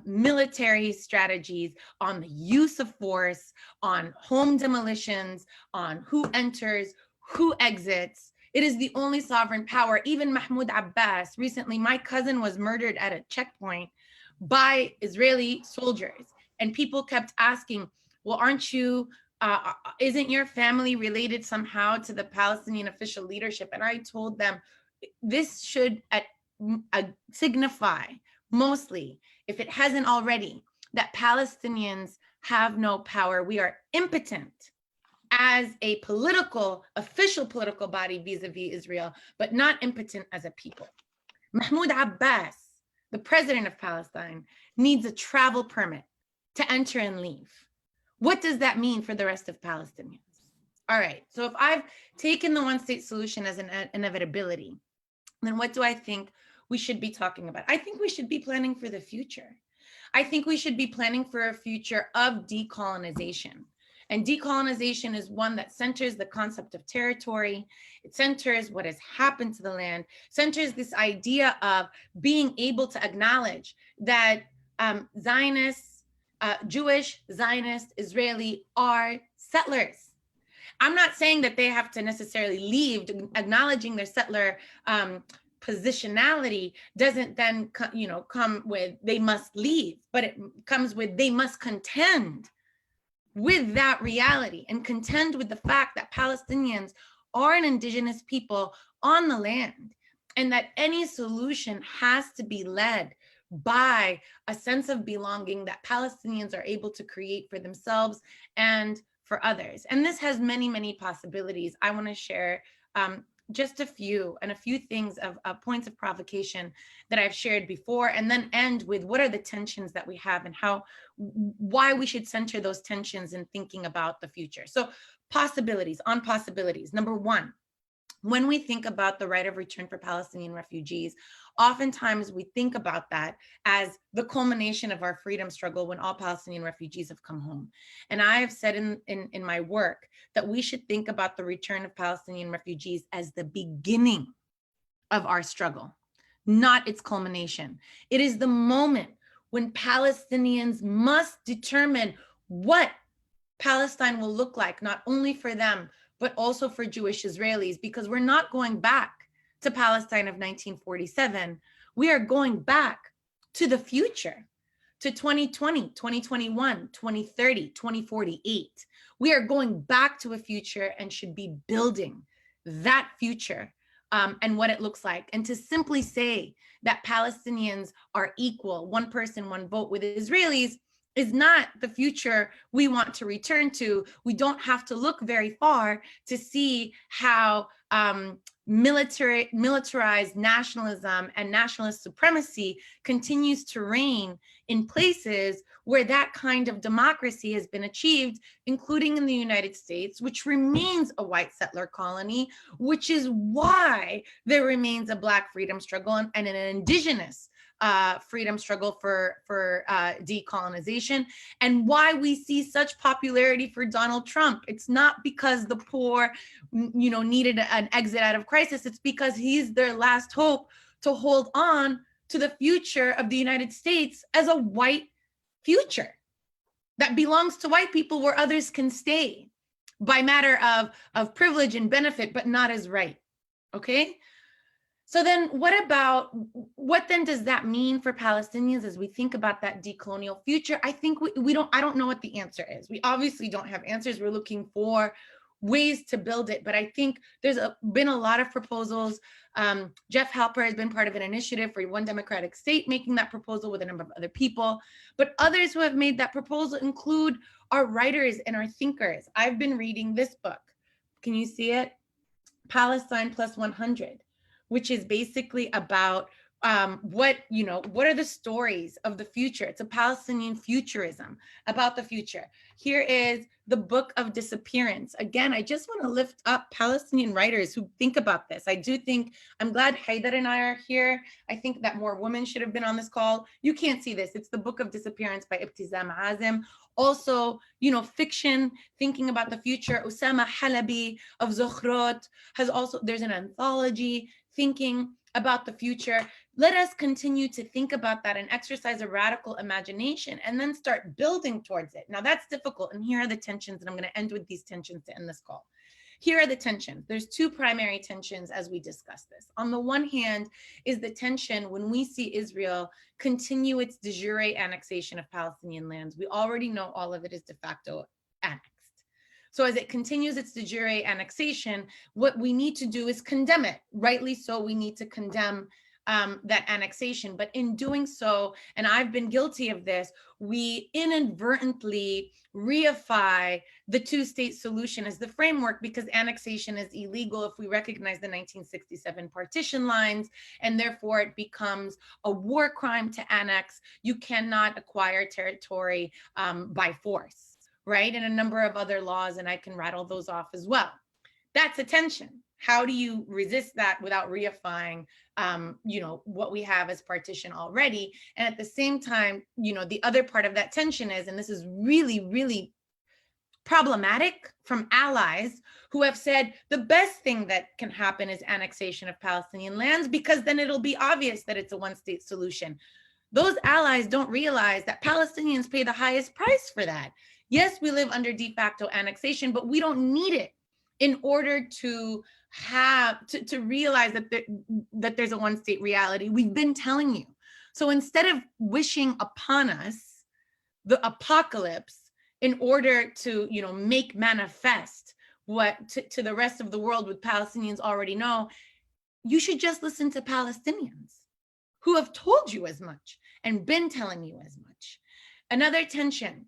military strategies, on the use of force, on home demolitions, on who enters, who exits. It is the only sovereign power. Even Mahmoud Abbas, recently, my cousin was murdered at a checkpoint by Israeli soldiers. And people kept asking, well, isn't your family related somehow to the Palestinian official leadership? And I told them, this should signify, mostly, if it hasn't already, that Palestinians have no power. We are impotent as a official political body vis-a-vis Israel, but not impotent as a people. Mahmoud Abbas, the president of Palestine, needs a travel permit to enter and leave. What does that mean for the rest of Palestinians? All right, so if I've taken the one-state solution as an inevitability, then what do I think we should be talking about? I think we should be planning for the future. I think we should be planning for a future of decolonization. And decolonization is one that centers the concept of territory. It centers what has happened to the land, centers this idea of being able to acknowledge that Jewish, Zionist, Israeli are settlers. I'm not saying that they have to necessarily leave. Acknowledging their settler positionality doesn't then come with they must leave, but it comes with they must contend with that reality and contend with the fact that Palestinians are an indigenous people on the land, and that any solution has to be led by a sense of belonging that Palestinians are able to create for themselves and for others. And this has many, many possibilities. I want to share just a few things of points of provocation that I've shared before, and then end with what are the tensions that we have and why we should center those tensions in thinking about the future. So possibilities. Number one, when we think about the right of return for Palestinian refugees, oftentimes we think about that as the culmination of our freedom struggle when all Palestinian refugees have come home. And I have said in my work that we should think about the return of Palestinian refugees as the beginning of our struggle, not its culmination. It is the moment when Palestinians must determine what Palestine will look like, not only for them, but also for Jewish Israelis, because we're not going back to Palestine of 1947. We are going back to the future, to 2020, 2021, 2030, 2048. We are going back to a future and should be building that future and what it looks like. And to simply say that Palestinians are equal, one person, one vote with Israelis, is not the future we want to return to. We don't have to look very far to see how militarized nationalism and nationalist supremacy continues to reign in places where that kind of democracy has been achieved, including in the United States, which remains a white settler colony, which is why there remains a Black freedom struggle and an indigenous freedom struggle for decolonization, and why we see such popularity for Donald Trump. It's not because the poor, needed an exit out of crisis. It's because he's their last hope to hold on to the future of the United States as a white future that belongs to white people, where others can stay by matter of privilege and benefit, but not as right. Okay. So then what then does that mean for Palestinians as we think about that decolonial future? I think I don't know what the answer is. We obviously don't have answers. We're looking for ways to build it, but I think there's been a lot of proposals. Jeff Halper has been part of an initiative for one democratic state, making that proposal with a number of other people, but others who have made that proposal include our writers and our thinkers. I've been reading this book. Can you see it? Palestine Plus 100, which is basically about what are the stories of the future. It's a Palestinian futurism about the future. Here is the Book of Disappearance. Again, I just want to lift up Palestinian writers who think about this. I'm glad Haidar and I are here. I think that more women should have been on this call. You can't see this. It's the Book of Disappearance by Ibtizam Azim. Also, fiction, thinking about the future. Osama Halabi of Zukhrot there's an anthology thinking about the future. Let us continue to think about that and exercise a radical imagination and then start building towards it. Now that's difficult, and here are the tensions, and I'm going to end with these tensions to end this call. Here are the tensions. There's two primary tensions as we discuss this. On the one hand is the tension when we see Israel continue its de jure annexation of Palestinian lands. We already know all of it is de facto annexed. So as it continues its de jure annexation, what we need to do is condemn it. Rightly so, we need to condemn that annexation. But in doing so, and I've been guilty of this, we inadvertently reify the two-state solution as the framework, because annexation is illegal if we recognize the 1967 partition lines, and therefore it becomes a war crime to annex. You cannot acquire territory by force. Right? And a number of other laws, and I can rattle those off as well. That's a tension. How do you resist that without reifying, what we have as partition already? And at the same time, the other part of that tension is, and this is really, really problematic from allies who have said the best thing that can happen is annexation of Palestinian lands, because then it'll be obvious that it's a one-state solution. Those allies don't realize that Palestinians pay the highest price for that. Yes, we live under de facto annexation, but we don't need it in order to realize that there's a one-state reality. We've been telling you. So instead of wishing upon us the apocalypse in order to make manifest what to the rest of the world what Palestinians already know, you should just listen to Palestinians who have told you as much and been telling you as much. Another tension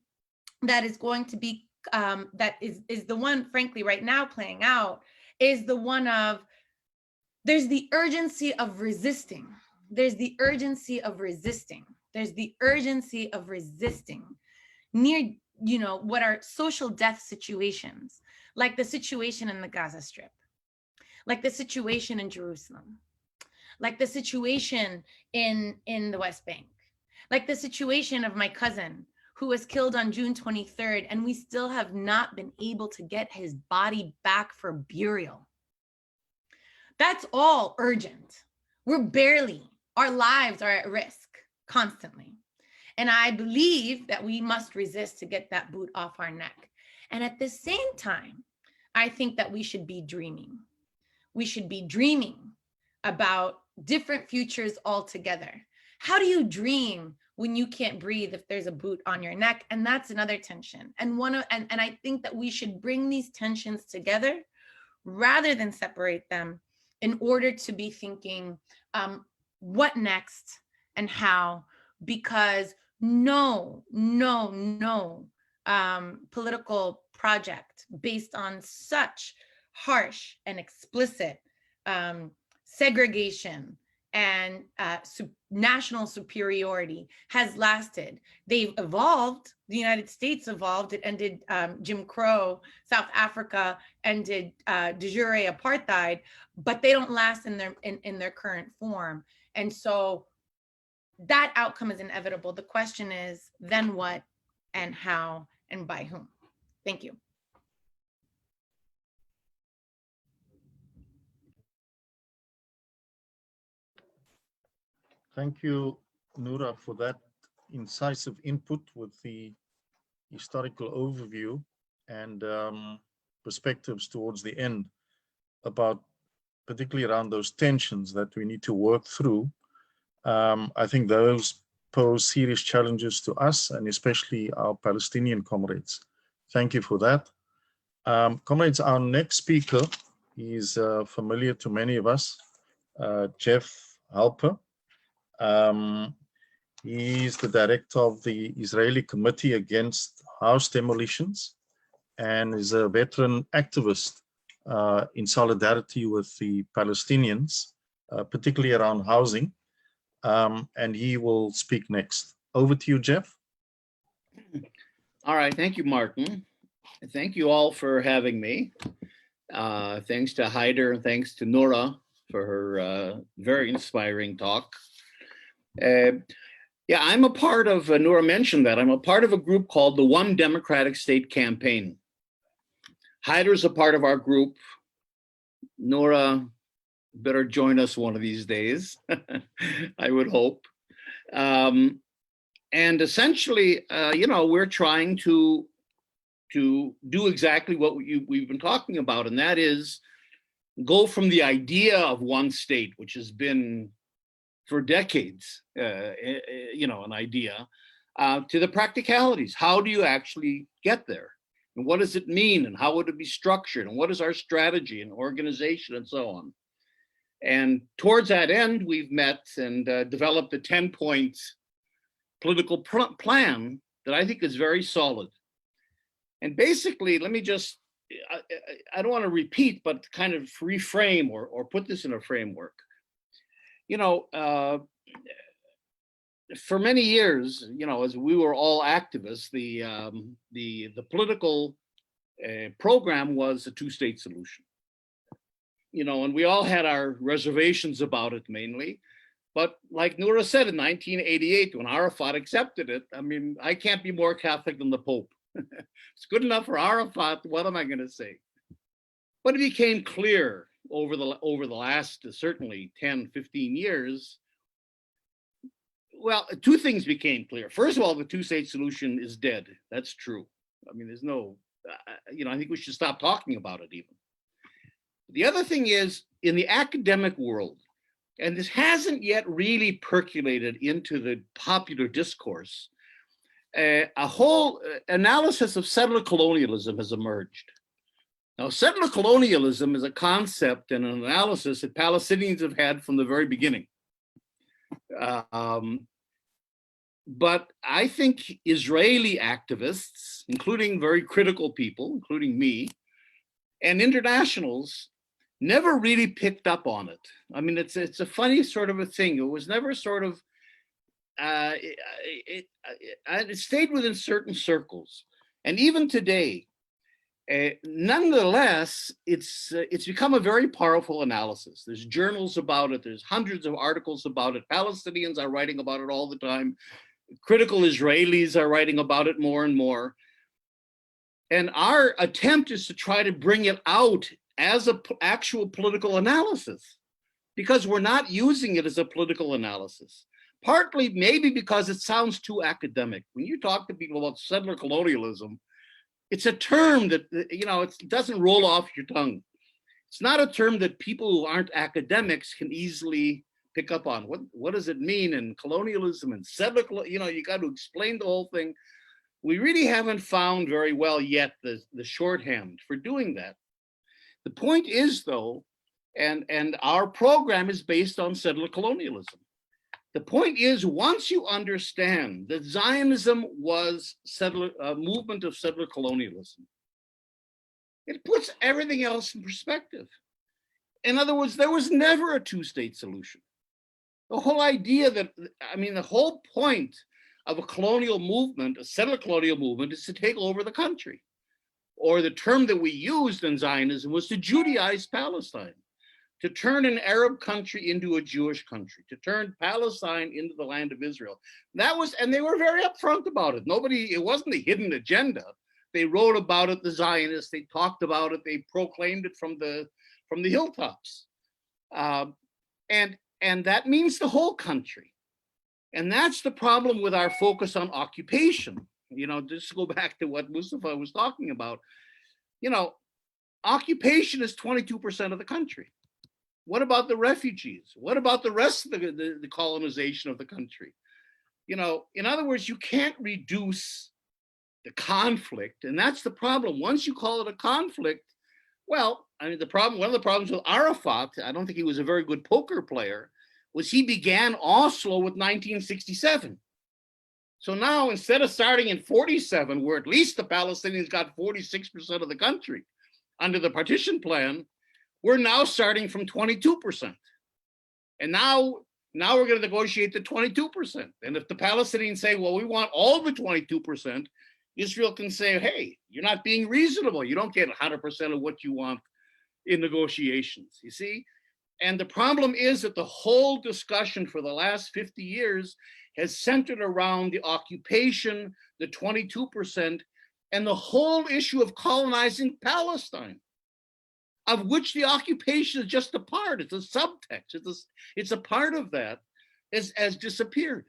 that is going to be, that is the one, frankly, right now playing out, is the one of, there's the urgency of resisting. There's the urgency of resisting. There's the urgency of resisting near, what are social death situations, like the situation in the Gaza Strip, like the situation in Jerusalem, like the situation in the West Bank, like the situation of my cousin who was killed on June 23rd, and we still have not been able to get his body back for burial. That's all urgent. Our lives are at risk constantly. And I believe that we must resist to get that boot off our neck. And at the same time, I think that we should be dreaming. We should be dreaming about different futures altogether. How do you dream when you can't breathe if there's a boot on your neck? And that's another tension. And I think that we should bring these tensions together rather than separate them in order to be thinking what next and how, because no political project based on such harsh and explicit segregation and national superiority has lasted. They've evolved. The United States evolved. It ended Jim Crow. South Africa ended de jure apartheid, but they don't last in their current form. And so that outcome is inevitable. The question is, then what and how and by whom? Thank you. Thank you, Noura, for that incisive input with the historical overview and perspectives towards the end about particularly around those tensions that we need to work through. I think those pose serious challenges to us and especially our Palestinian comrades. Thank you for that. Comrades, our next speaker is familiar to many of us, Jeff Halper. He's the director of the Israeli Committee Against House Demolitions and is a veteran activist in solidarity with the Palestinians, particularly around housing. And he will speak next. Over to you, Jeff. All right, thank you, Martin. Thank you all for having me. Thanks to Haider and thanks to Nora for her very inspiring talk. Yeah, I'm a part of, Nora mentioned that, I'm a part of a group called the One Democratic State Campaign. Haider's a part of our group. Nora better join us one of these days, I would hope. And essentially, we're trying to do exactly what we've been talking about, and that is go from the idea of one state, which has been for decades, an idea, to the practicalities. How do you actually get there? And what does it mean? And how would it be structured? And what is our strategy and organization and so on? And towards that end, we've met and developed a 10-point political plan that I think is very solid. And basically, let me just, I don't want to repeat, but kind of reframe or put this in a framework. For many years, as we were all activists, the political program was a two-state solution. And we all had our reservations about it mainly. But like Noura said in 1988, when Arafat accepted it, I mean, I can't be more Catholic than the Pope. It's good enough for Arafat, what am I going to say? But it became clear over the last certainly 10, 15 years, well, two things became clear. First of all, the two-state solution is dead. That's true. I mean, there's no, I think we should stop talking about it even. The other thing is, in the academic world, and this hasn't yet really percolated into the popular discourse, a whole analysis of settler colonialism has emerged. Now, settler colonialism is a concept and an analysis that Palestinians have had from the very beginning. But I think Israeli activists, including very critical people, including me, and internationals, never really picked up on it. I mean, it's a funny sort of a thing. It was never sort of, it stayed within certain circles. And even today, nonetheless, it's become a very powerful analysis. There's journals about it. There's hundreds of articles about it. Palestinians are writing about it all the time. Critical Israelis are writing about it more and more. And our attempt is to try to bring it out as an actual political analysis, because we're not using it as a political analysis. Partly maybe because it sounds too academic. When you talk to people about settler colonialism, it's a term that, it doesn't roll off your tongue. It's not a term that people who aren't academics can easily pick up on. What does it mean in colonialism and settler, you got to explain the whole thing. We really haven't found very well yet the shorthand for doing that. The point is, though, and our program is based on settler colonialism. The point is, once you understand that Zionism was a movement of settler colonialism, it puts everything else in perspective. In other words, there was never a two-state solution. The whole idea that, the whole point of a colonial movement, a settler colonial movement, is to take over the country. Or the term that we used in Zionism was to Judaize Palestine, to turn an Arab country into a Jewish country, to turn Palestine into the land of Israel. And they were very upfront about it. It wasn't a hidden agenda. They wrote about it, the Zionists, they talked about it, they proclaimed it from the hilltops. And that means the whole country. And that's the problem with our focus on occupation. Just to go back to what Mustafa was talking about, occupation is 22% of the country. What about the refugees? What about the rest of the colonization of the country? You know, in other words, you can't reduce the conflict, and that's the problem. Once you call it a conflict, well, I mean, one of the problems with Arafat, I don't think he was a very good poker player, was he began Oslo with 1967. So now, instead of starting in 47, where at least the Palestinians got 46% of the country under the partition plan, we're now starting from 22%. And now we're going to negotiate the 22%. And if the Palestinians say, well, we want all the 22%, Israel can say, hey, you're not being reasonable. You don't get 100% of what you want in negotiations, you see? And the problem is that the whole discussion for the last 50 years has centered around the occupation, the 22%, and the whole issue of colonizing Palestine, of which the occupation is just a part. It's a subtext. It's a part of that has disappeared.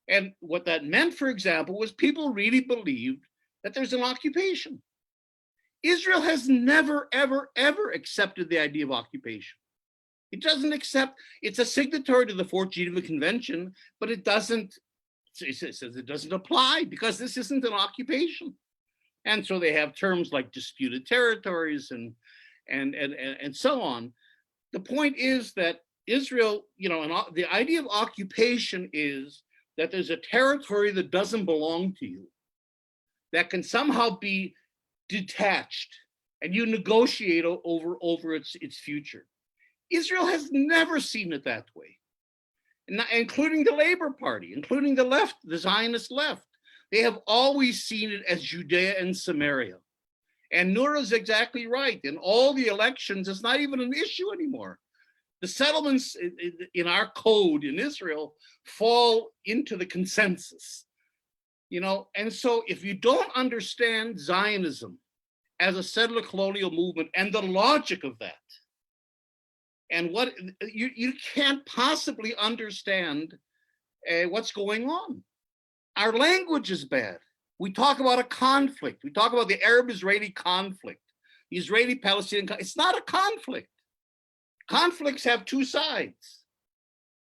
And what that meant, for example, was people really believed that there's an occupation. Israel has never, ever, ever accepted the idea of occupation. It doesn't accept, it's a signatory to the Fourth Geneva Convention, but it doesn't, it says it doesn't apply because this isn't an occupation. And so they have terms like disputed territories and so on. The point is that Israel, you know, the idea of occupation is that there's a territory that doesn't belong to you, that can somehow be detached, and you negotiate over its future. Israel has never seen it that way, including the Labor Party, including the left, the Zionist left. They have always seen it as Judea and Samaria. And Noura's exactly right. In all the elections, it's not even an issue anymore. The settlements in our code in Israel fall into the consensus, you know? And so if you don't understand Zionism as a settler colonial movement and the logic of that, and what you can't possibly understand what's going on. Our language is bad. We talk about a conflict. We talk about the Arab-Israeli conflict, the Israeli-Palestinian conflict. It's not a conflict. Conflicts have two sides.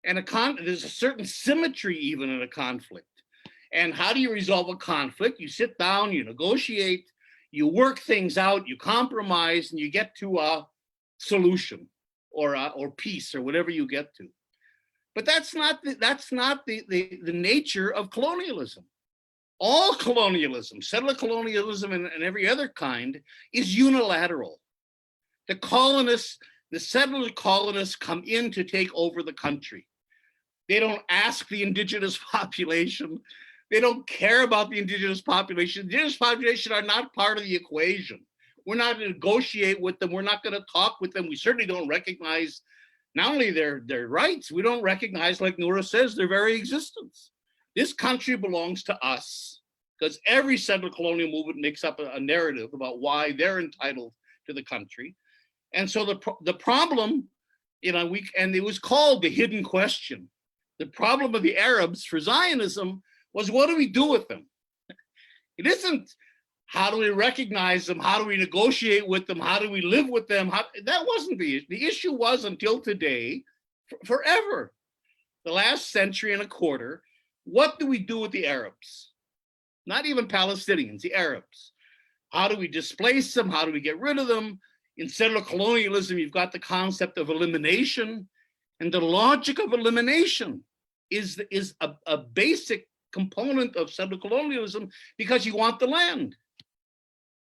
And there's a certain symmetry even in a conflict. And how do you resolve a conflict? You sit down, you negotiate, you work things out, you compromise, and you get to a solution or peace or whatever you get to. But that's not the nature of colonialism. All colonialism, settler colonialism and every other kind, is unilateral. The colonists, the settler colonists come in to take over the country. They don't ask the indigenous population. They don't care about the indigenous population. The indigenous population are not part of the equation. We're not going to negotiate with them. We're not going to talk with them. We certainly don't recognize not only their rights, we don't recognize, like Noura says, their very existence. This country belongs to us, because every settler colonial movement makes up a narrative about why they're entitled to the country. And so the problem, you know, and it was called the hidden question. The problem of the Arabs for Zionism was, what do we do with them? It isn't, how do we recognize them? How do we negotiate with them? How do we live with them? That wasn't the issue. The issue was, until today, forever, the last century and a quarter, what do we do with the Arabs? Not even Palestinians, the Arabs. How do we displace them? How do we get rid of them? In settler colonialism, you've got the concept of elimination, and the logic of elimination is a basic component of settler colonialism, because you want the land.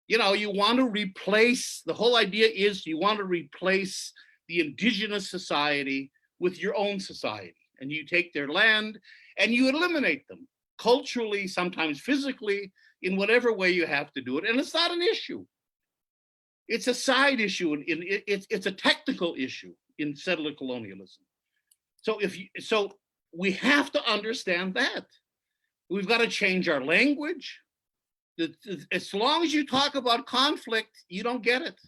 You know, you want to replace, the whole idea is you want to replace the indigenous society with your own society. And you take their land and you eliminate them culturally, sometimes physically, in whatever way you have to do it. And it's not an issue. It's a side issue. It's a technical issue in settler colonialism. So we have to understand that. We've got to change our language. As long as you talk about conflict, you don't get it.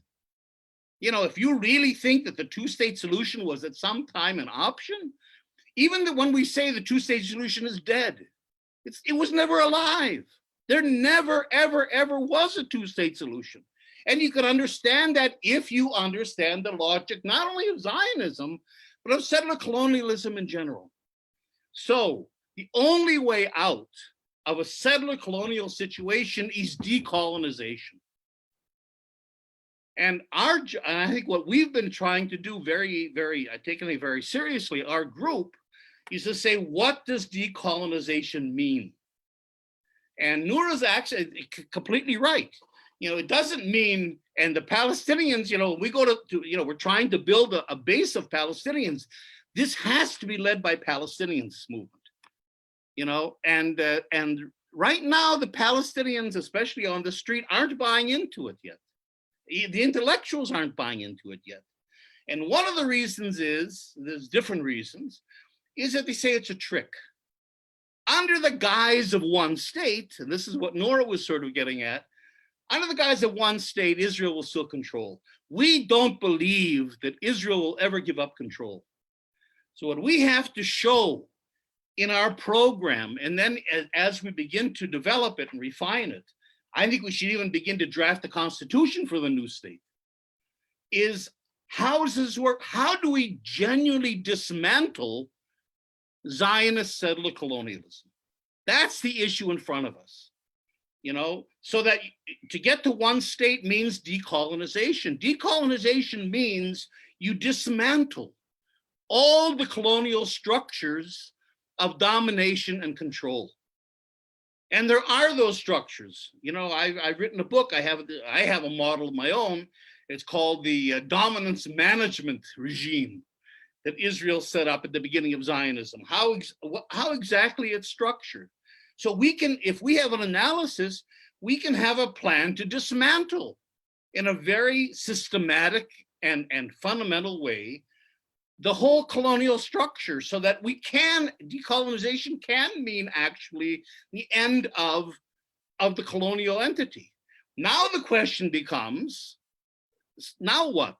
You know, if you really think that the two-state solution was at some time an option, even when we say the two-state solution is dead, it was never alive. There never, ever, ever was a two-state solution. And you can understand that if you understand the logic, not only of Zionism, but of settler colonialism in general. So the only way out of a settler colonial situation is decolonization. And I think what we've been trying to do taking it very seriously, our group, is to say, what does decolonization mean? And Noura's actually completely right. It doesn't mean, and the Palestinians, we go to we're trying to build a base of Palestinians. This has to be led by Palestinians movement, and right now the Palestinians, especially on the street, aren't buying into it yet. The intellectuals aren't buying into it yet. And one of the reasons is, there's different reasons, is that they say it's a trick. Under the guise of one state, and this is what Noura was sort of getting at, under the guise of one state, Israel will still control. We don't believe that Israel will ever give up control. So what we have to show in our program, and then as we begin to develop it and refine it, I think we should even begin to draft the constitution for the new state, is how does this work? How do we genuinely dismantle Zionist settler colonialism? That's the issue in front of us, so that to get to one state means decolonization. Decolonization means you dismantle all the colonial structures of domination and control. And there are those structures. I've written a book. I have a model of my own. It's called the dominance management regime that Israel set up at the beginning of Zionism. How exactly it's structured. So we can, if we have an analysis, we can have a plan to dismantle in a very systematic and fundamental way the whole colonial structure, so that decolonization can mean actually the end of the colonial entity. Now the question becomes, now what?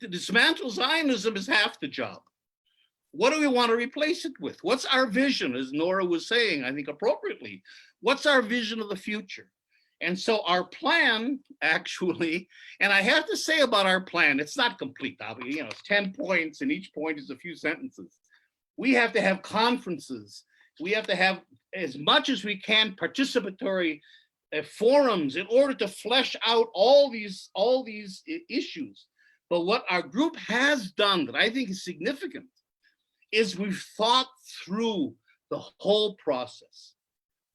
To dismantle Zionism is half the job. What do we want to replace it with? What's our vision, as Noura was saying, I think appropriately, what's our vision of the future? And so our plan, actually, and I have to say about our plan, it's not complete, obviously, it's 10 points and each point is a few sentences. We have to have conferences. We have to have, as much as we can, participatory forums in order to flesh out all these issues. But what our group has done that I think is significant is we've thought through the whole process,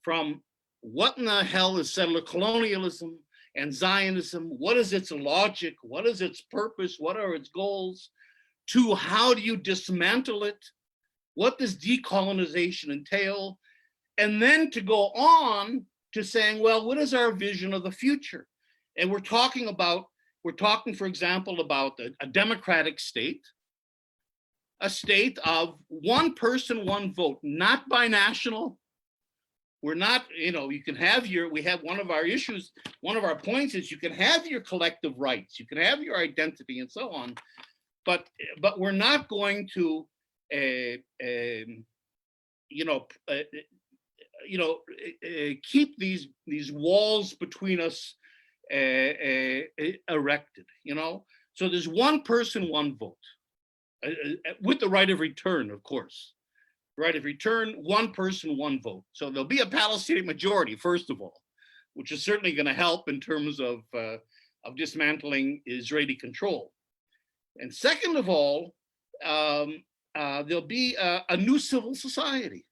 from what in the hell is settler colonialism and Zionism? What is its logic? What is its purpose? What are its goals? To how do you dismantle it? What does decolonization entail? And then to go on to saying, well, what is our vision of the future? And we're talking, for example, about a democratic state, a state of one person, one vote, not binational. We're not, you can have we have one of our issues, one of our points is you can have your collective rights, you can have your identity and so on, but we're not going to, keep these walls between us erected, So there's one person, one vote, with the right of return, of course. Right of return, one person, one vote. So there'll be a Palestinian majority, first of all, which is certainly going to help in terms of dismantling Israeli control. And second of all, there'll be a new civil society.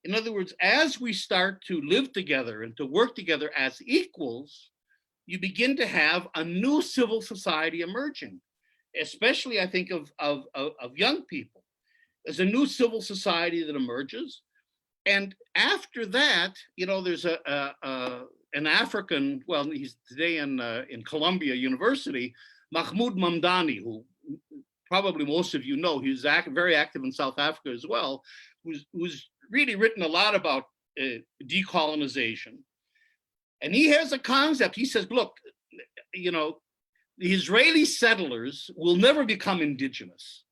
In other words, as we start to live together and to work together as equals, you begin to have a new civil society emerging, especially I think of young people. There's a new civil society that emerges. And after that, there's an African, well, he's today in Columbia University, Mahmoud Mamdani, who probably most of you know, he's very active in South Africa as well, who's really written a lot about decolonization. And he has a concept. He says, look, the Israeli settlers will never become indigenous.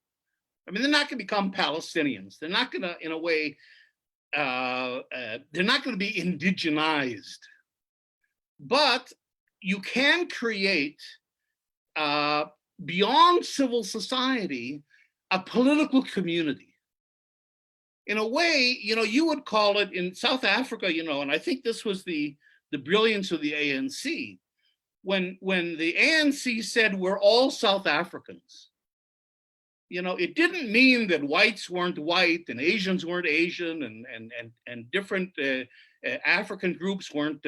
I mean, they're not going to become Palestinians. They're not going to, in a way, they're not going to be indigenized. But you can create, beyond civil society, a political community. In a way, you would call it in South Africa, and I think this was the brilliance of the ANC. When the ANC said we're all South Africans, it didn't mean that whites weren't white and Asians weren't Asian and different African groups weren't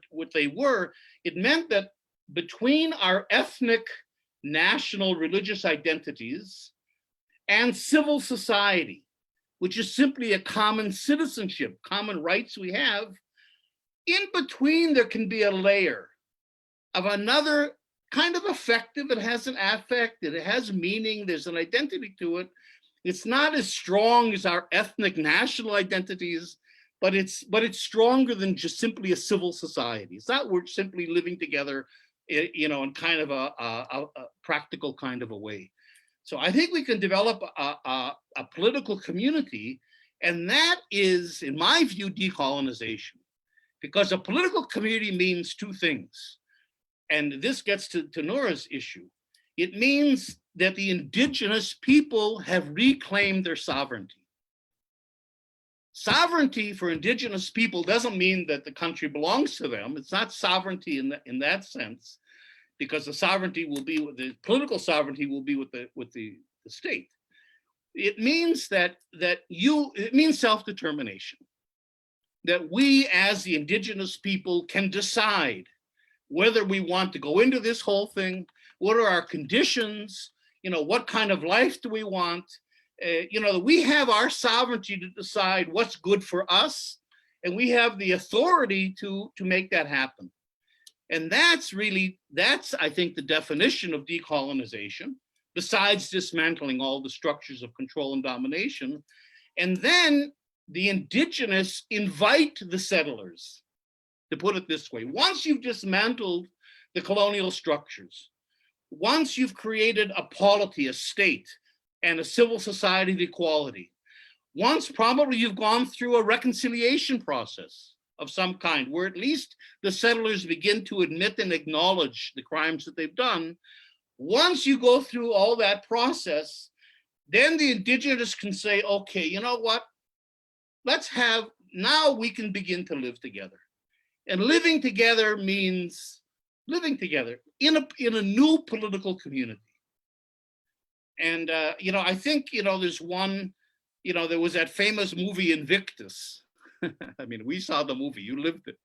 what they were. It meant that between our ethnic, national, religious identities and civil society, which is simply a common citizenship, common rights we have, in between there can be a layer of another kind of affective. It has an affect, it has meaning, there's an identity to it. It's not as strong as our ethnic national identities, but it's stronger than just simply a civil society. It's not we're simply living together, in kind of a practical kind of a way. So I think we can develop a political community, and that is, in my view, decolonization. Because a political community means two things. And this gets to Nora's issue. It means that the indigenous people have reclaimed their sovereignty. Sovereignty for indigenous people doesn't mean that the country belongs to them. It's not sovereignty in that sense, because the sovereignty will be with the political sovereignty will be with the state. It means it means self-determination. That we as the indigenous people can decide whether we want to go into this whole thing, what are our conditions, what kind of life do we want? We have our sovereignty to decide what's good for us, and we have the authority to make that happen. And that's, I think, the definition of decolonization, besides dismantling all the structures of control and domination. And then the indigenous invite the settlers, to put it this way. Once you've dismantled the colonial structures, once you've created a polity, a state, and a civil society of equality, once probably you've gone through a reconciliation process of some kind, where at least the settlers begin to admit and acknowledge the crimes that they've done, once you go through all that process, then the indigenous can say, okay, you know what? Now we can begin to live together. And living together means living together in a new political community. And, I think, there's one, there was that famous movie Invictus. I mean, we saw the movie, you lived it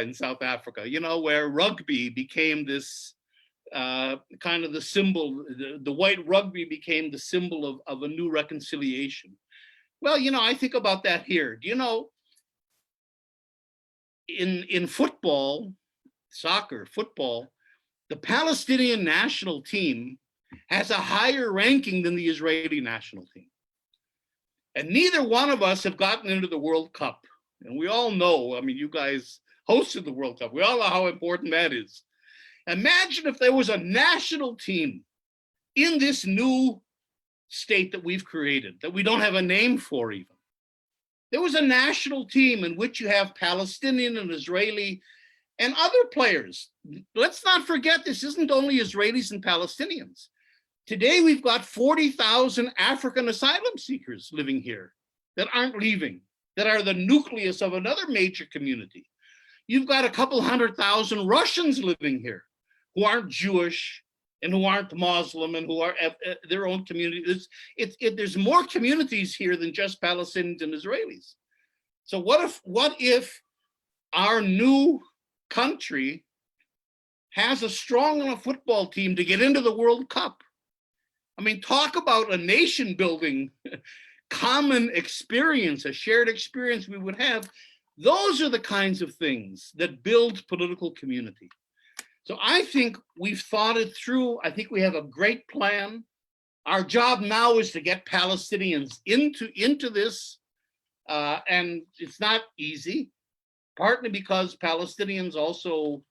in South Africa, where rugby became this kind of the symbol, the white rugby became the symbol of a new reconciliation. Well, I think about that here. In football, football, the Palestinian national team has a higher ranking than the Israeli national team. And neither one of us have gotten into the World Cup. And we all know, I mean, you guys hosted the World Cup. We all know how important that is. Imagine if there was a national team in this new state that we've created, that we don't have a name for even. There was a national team in which you have Palestinian and Israeli and other players. Let's not forget, this isn't only Israelis and Palestinians. Today, we've got 40,000 African asylum seekers living here that aren't leaving, that are the nucleus of another major community. You've got a couple 100,000 Russians living here who aren't Jewish and who aren't Muslim and who are their own community. There's more communities here than just Palestinians and Israelis. So what if our new country has a strong enough football team to get into the World Cup? I mean, talk about a nation building common experience, a shared experience we would have. Those are the kinds of things that build political community. So I think we've thought it through. I think we have a great plan. Our job now is to get Palestinians into this, and it's not easy, partly because Palestinians also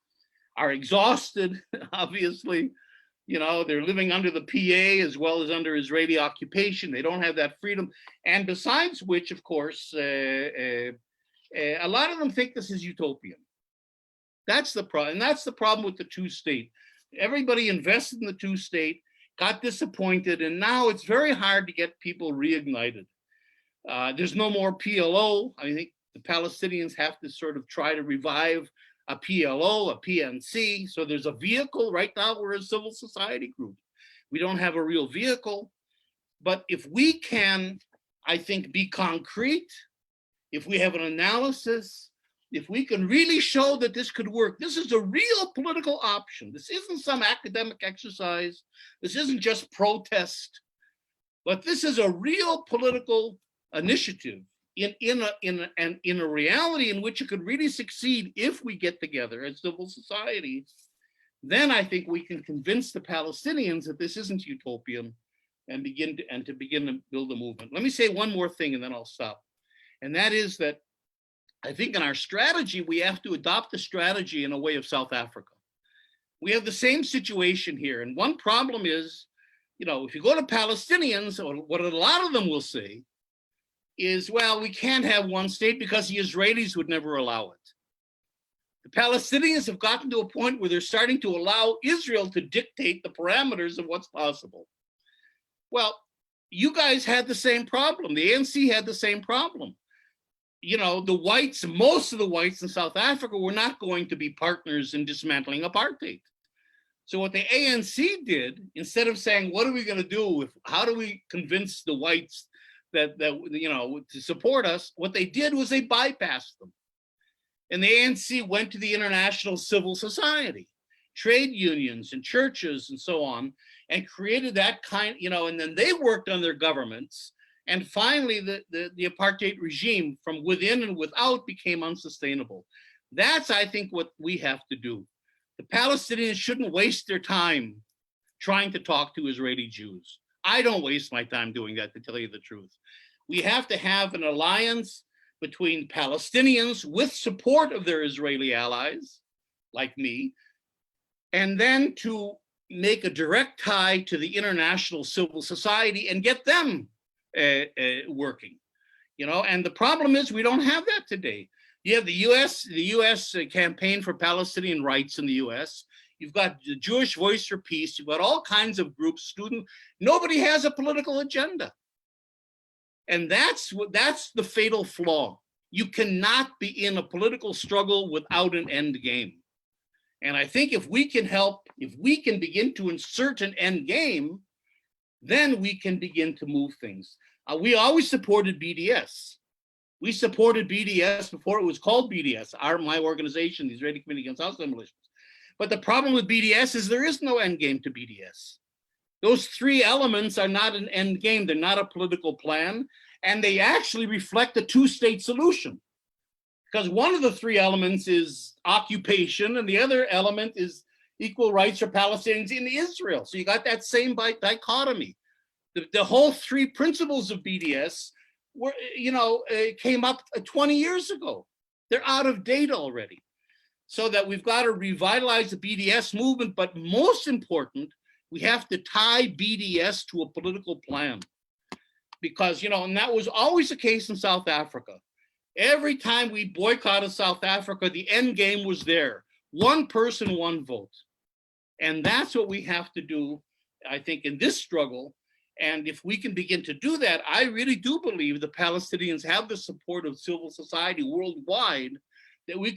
are exhausted, obviously. They're living under the PA as well as under Israeli occupation. They don't have that freedom. And besides which, of course, a lot of them think this is utopian. That's the problem. And that's the problem with the two-state. Everybody invested in the two-state, got disappointed, and now it's very hard to get people reignited. There's no more PLO. I think the Palestinians have to sort of try to revive a PLO, a PNC. So there's a vehicle. Right now, we're a civil society group. We don't have a real vehicle. But if we can, I think, be concrete, if we have an analysis, if we can really show that this could work, this is a real political option. This isn't some academic exercise. This isn't just protest, but this is a real political initiative in a reality in which it could really succeed if we get together as civil society. Then I think we can convince the Palestinians that this isn't utopian and begin to build a movement. Let me say one more thing and then I'll stop. And that is that I think in our strategy, we have to adopt a strategy in a way of South Africa. We have the same situation here. And one problem is, you know, if you go to Palestinians, or what a lot of them will say is, well, we can't have one state because the Israelis would never allow it. The Palestinians have gotten to a point where they're starting to allow Israel to dictate the parameters of what's possible. Well, you guys had the same problem. The ANC had the same problem. You know, the whites, most of the whites in South Africa were not going to be partners in dismantling apartheid. So what the ANC did, instead of saying, what are we going to do? How do we convince the whites that you know, to support us? What they did was they bypassed them. And the ANC went to the international civil society, trade unions and churches and so on, and created that kind, you know, and then they worked on their governments. And finally, the apartheid regime from within and without became unsustainable. That's, I think, what we have to do. The Palestinians shouldn't waste their time trying to talk to Israeli Jews. I don't waste my time doing that, to tell you the truth. We have to have an alliance between Palestinians with support of their Israeli allies, like me, and then to make a direct tie to the international civil society and get them working, you know. And the problem is we don't have that today. You have the U.S. campaign for Palestinian rights in the U.S. You've got the Jewish Voice for Peace. You've got all kinds of groups, student. Nobody has a political agenda, and that's the fatal flaw. You cannot be in a political struggle without an end game. And I think if we can help, if we can begin to insert an end game, then we can begin to move things. We always supported BDS. We supported BDS before it was called BDS, my organization, the Israeli Committee Against House Demolitions. But the problem with BDS is there is no end game to BDS. Those three elements are not an end game. They're not a political plan. And they actually reflect a two-state solution. Because one of the three elements is occupation, and the other element is equal rights for Palestinians in Israel. So you got that same dichotomy. The whole three principles of BDS were, you know, came up 20 years ago. They're out of date already. So that we've got to revitalize the BDS movement, but most important, we have to tie BDS to a political plan. Because, you know, and that was always the case in South Africa. Every time we boycotted South Africa, the end game was there. One person, one vote. And that's what we have to do, I think, in this struggle. And if we can begin to do that, I really do believe the Palestinians have the support of civil society worldwide that we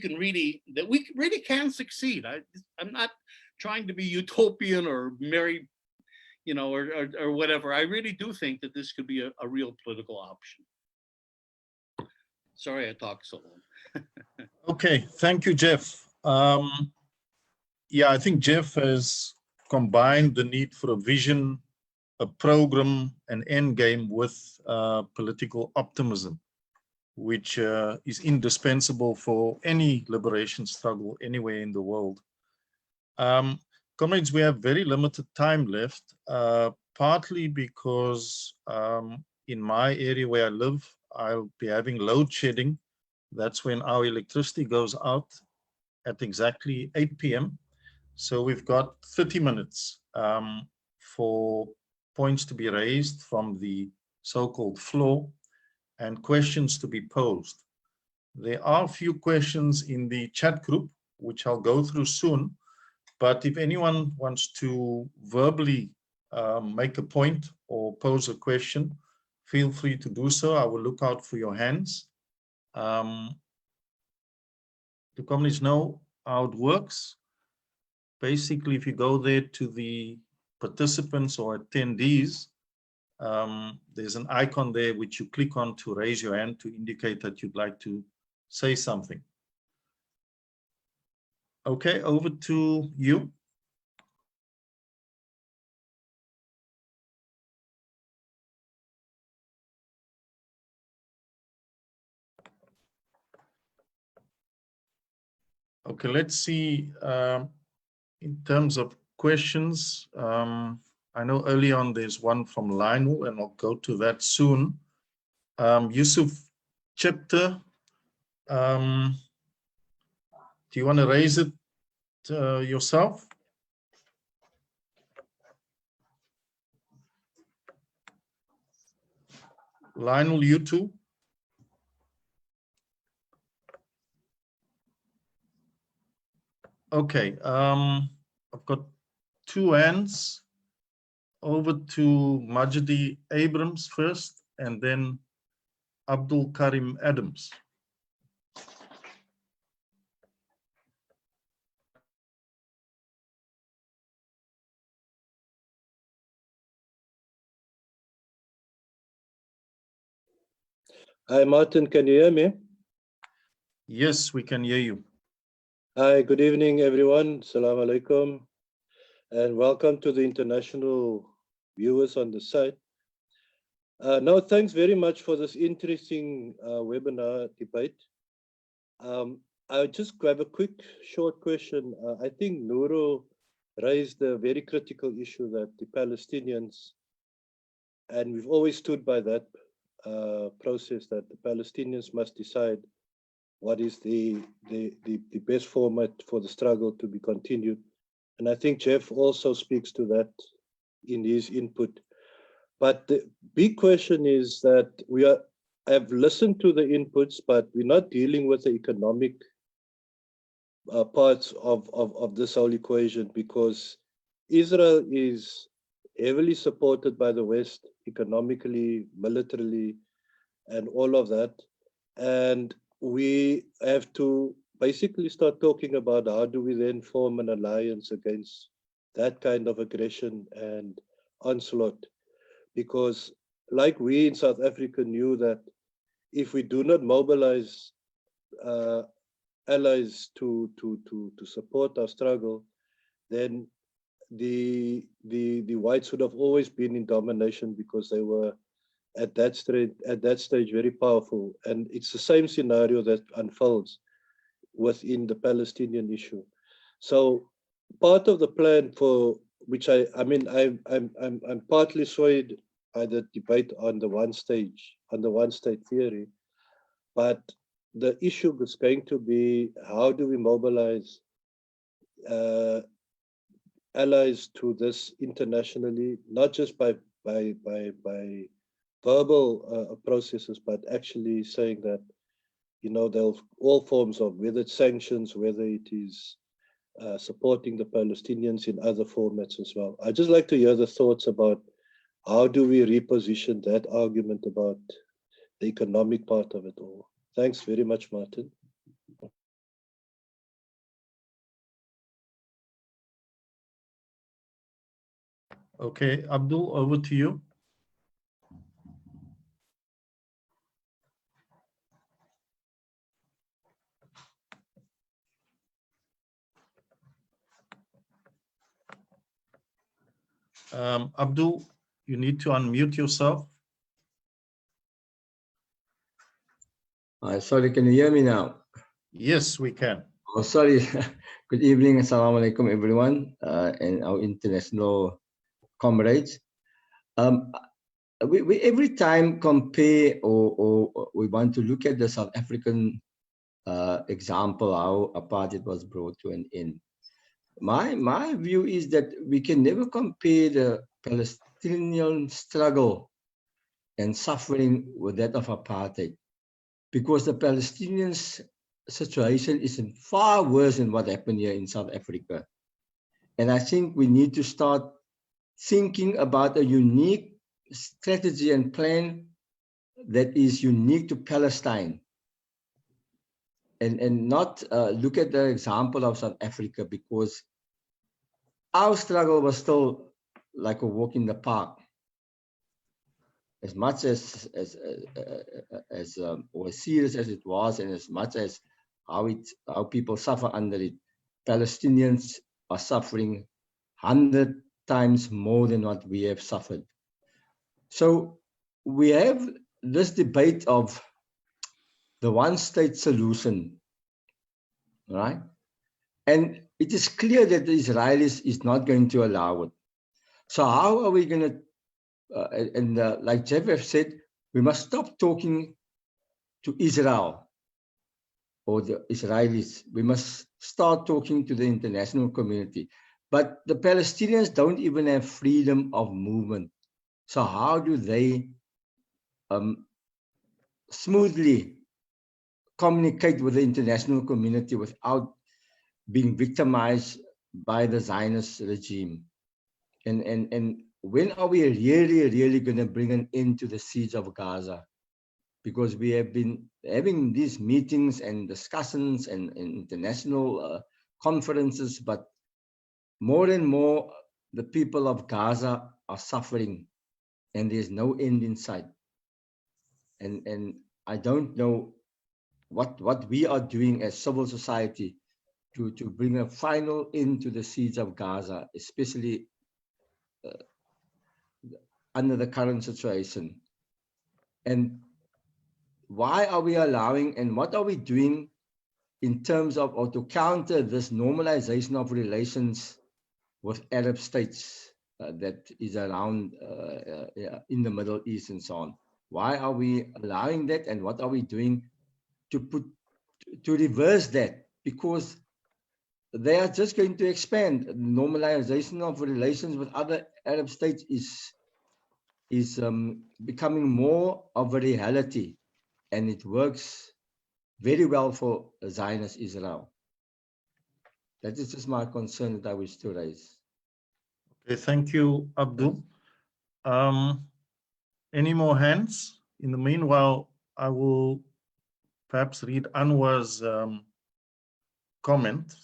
really can succeed. I'm not trying to be utopian or marry, you know, or whatever. I really do think that this could be a real political option. Sorry I talked so long. Okay, thank you, Jeff. Yeah, I think Jeff has combined the need for a vision, a program, an end game with political optimism, which is indispensable for any liberation struggle anywhere in the world. Comrades, we have very limited time left, partly because in my area where I live, I'll be having load shedding. That's when our electricity goes out at exactly 8 p.m. So we've got 30 minutes for points to be raised from the so-called floor and questions to be posed. There are a few questions in the chat group. which I'll go through soon. But if anyone wants to verbally make a point or pose a question, feel free to do so. I will look out for your hands. The communists know how it works. Basically, if you go there to the participants or attendees, there's an icon there which you click on to raise your hand to indicate that you'd like to say something. Okay, over to you. Okay, let's see. In terms of questions, I know early on there's one from Lionel, and I'll go to that soon. Yusuf Chapter, do you want to raise it yourself? Lionel, you too? Okay, I've got two hands. Over to Majdi Abrams first, and then Abdul Karim Adams. Hi, Martin, can you hear me? Yes, we can hear you. Hi, good evening, everyone. Assalamu alaikum. And welcome to the international viewers on the site. No, thanks very much for this interesting webinar debate. I'll just have a quick, short question. I think Nuro raised a very critical issue that the Palestinians, and we've always stood by that process, that the Palestinians must decide what is the best format for the struggle to be continued. And I think Jeff also speaks to that in his input. But the big question is that I've listened to the inputs, but we're not dealing with the economic parts of this whole equation, because Israel is heavily supported by the West economically, militarily, and all of that. And we have to basically start talking about how do we then form an alliance against that kind of aggression and onslaught. Because like we in South Africa knew that if we do not mobilize allies to support our struggle, then the whites would have always been in domination, because they were at that stage very powerful. And it's the same scenario that unfolds within the Palestinian issue. So part of the plan, for which I'm partly swayed by the debate on the one state theory, but the issue is going to be, how do we mobilize allies to this internationally, not just by verbal processes, but actually saying that, you know, there's all forms of, whether it's sanctions, whether it is supporting the Palestinians in other formats as well. I'd just like to hear the thoughts about how do we reposition that argument about the economic part of it all. Thanks very much, Martin. Okay, Abdul, over to you. Abdul, you need to unmute yourself. Sorry, can you hear me now? Yes, we can. Oh, sorry. Good evening. Assalamu alaikum, everyone, and our international comrades. We every time compare or we want to look at the South African example, how apartheid was brought to an end. My view is that we can never compare the Palestinian struggle and suffering with that of apartheid, because the Palestinians situation is far worse than what happened here in South Africa. And I think we need to start thinking about a unique strategy and plan that is unique to Palestine. And not look at the example of South Africa, because our struggle was still like a walk in the park. As much as or as serious as it was, and as much as how people suffer under it, Palestinians are suffering 100 times more than what we have suffered. So we have this debate of the one-state solution, right? And it is clear that the Israelis is not going to allow it. So how are we going to, like Jeff said, we must stop talking to Israel or the Israelis. We must start talking to the international community. But the Palestinians don't even have freedom of movement. So how do they smoothly communicate with the international community without being victimized by the Zionist regime? And when are we really going to bring an end to the siege of Gaza? Because we have been having these meetings and discussions and international conferences, but more and more the people of Gaza are suffering, and there's no end in sight. And I don't know what we are doing as civil society to bring a final end to the siege of Gaza, especially under the current situation. And why are we allowing, and what are we doing in terms of, or to counter this normalization of relations with Arab states that is around in the Middle East and so on? Why are we allowing that, and what are we doing to reverse that? Because they are just going to expand. Normalization of relations with other Arab states is becoming more of a reality, and it works very well for Zionist Israel. That is just my concern that I wish to raise. Okay, thank you, Abdul. Any more hands? In the meanwhile, I will perhaps read Anwar's comment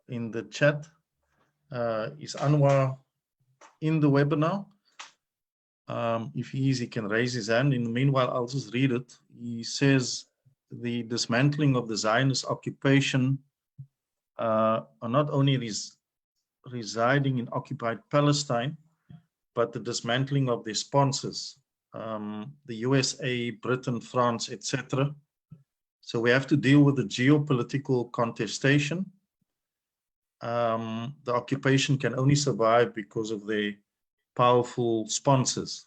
in the chat. Is Anwar in the webinar? If he is, he can raise his hand. In the meanwhile, I'll just read it. He says the dismantling of the Zionist occupation are not only residing in occupied Palestine, but the dismantling of their sponsors, the USA, Britain, France, etc. So we have to deal with the geopolitical contestation. The occupation can only survive because of their powerful sponsors.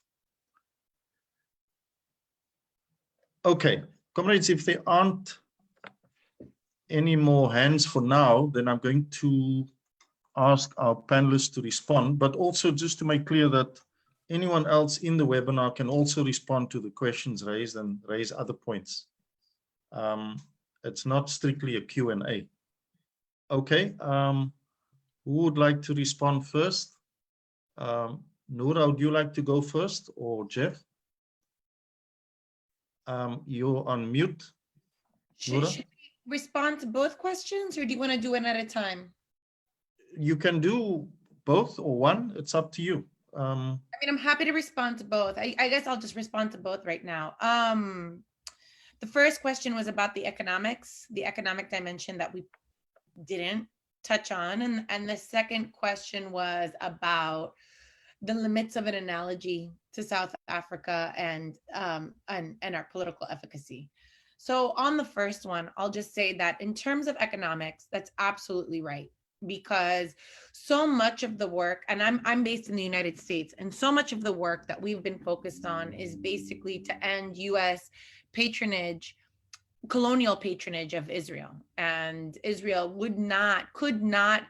Okay, comrades, if there aren't any more hands for now, then I'm going to ask our panelists to respond, but also just to make clear that anyone else in the webinar can also respond to the questions raised and raise other points. It's not strictly a Q&A. Okay, who would like to respond first? Noura, would you like to go first, or Jeff? You're on mute. Should we respond to both questions, or do you want to do one at a time? You can do both or one. It's up to you. I mean, I'm happy to respond to both. I guess I'll just respond to both right now. The first question was about the economic dimension that we didn't touch on, and the second question was about the limits of an analogy to South Africa and our political efficacy. So on the first one, I'll just say that in terms of economics, that's absolutely right, because so much of the work, and I'm based in the United States, and so much of the work that we've been focused on is basically to end U.S. patronage, colonial patronage of Israel, and Israel could not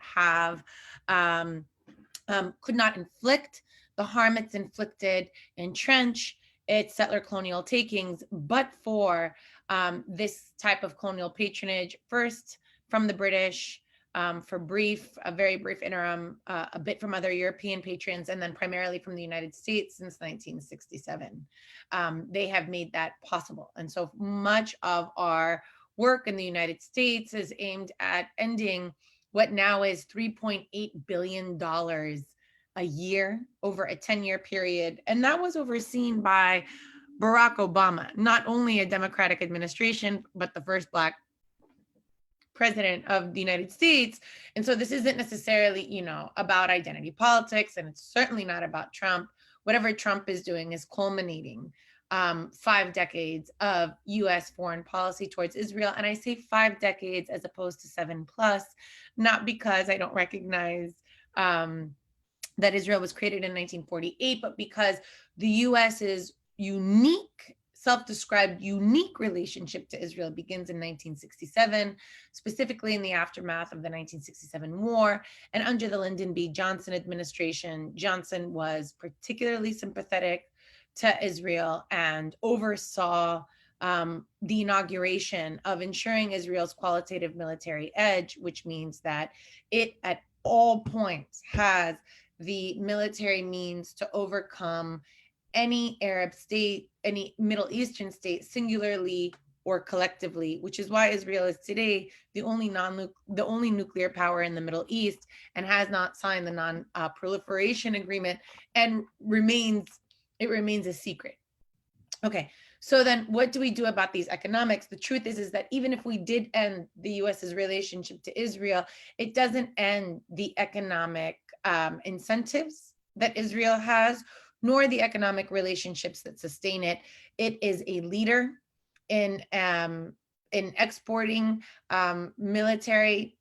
inflict the harm it's inflicted, entrench its settler colonial takings, but for this type of colonial patronage, first from the British, for a very brief interim, a bit from other European patrons, and then primarily from the United States since 1967. They have made that possible. And so much of our work in the United States is aimed at ending what now is $3.8 billion a year over a 10-year period. And that was overseen by Barack Obama, not only a Democratic administration, but the first Black president of the United States. And so this isn't necessarily, about identity politics, and it's certainly not about Trump. Whatever Trump is doing is culminating 5 decades of US foreign policy towards Israel. And I say 5 decades as opposed to 7+, not because I don't recognize that Israel was created in 1948, but because the US's unique, self-described unique relationship to Israel begins in 1967, specifically in the aftermath of the 1967 war. And under the Lyndon B. Johnson administration, Johnson was particularly sympathetic to Israel and oversaw the inauguration of ensuring Israel's qualitative military edge, which means that it at all points has the military means to overcome any Arab state, any Middle Eastern state, singularly or collectively, which is why Israel is today the only nuclear power in the Middle East and has not signed the non-proliferation agreement and remains a secret. Okay, so then what do we do about these economics? The truth is that even if we did end the US's relationship to Israel, it doesn't end the economic incentives that Israel has, nor the economic relationships that sustain it. It is a leader in exporting military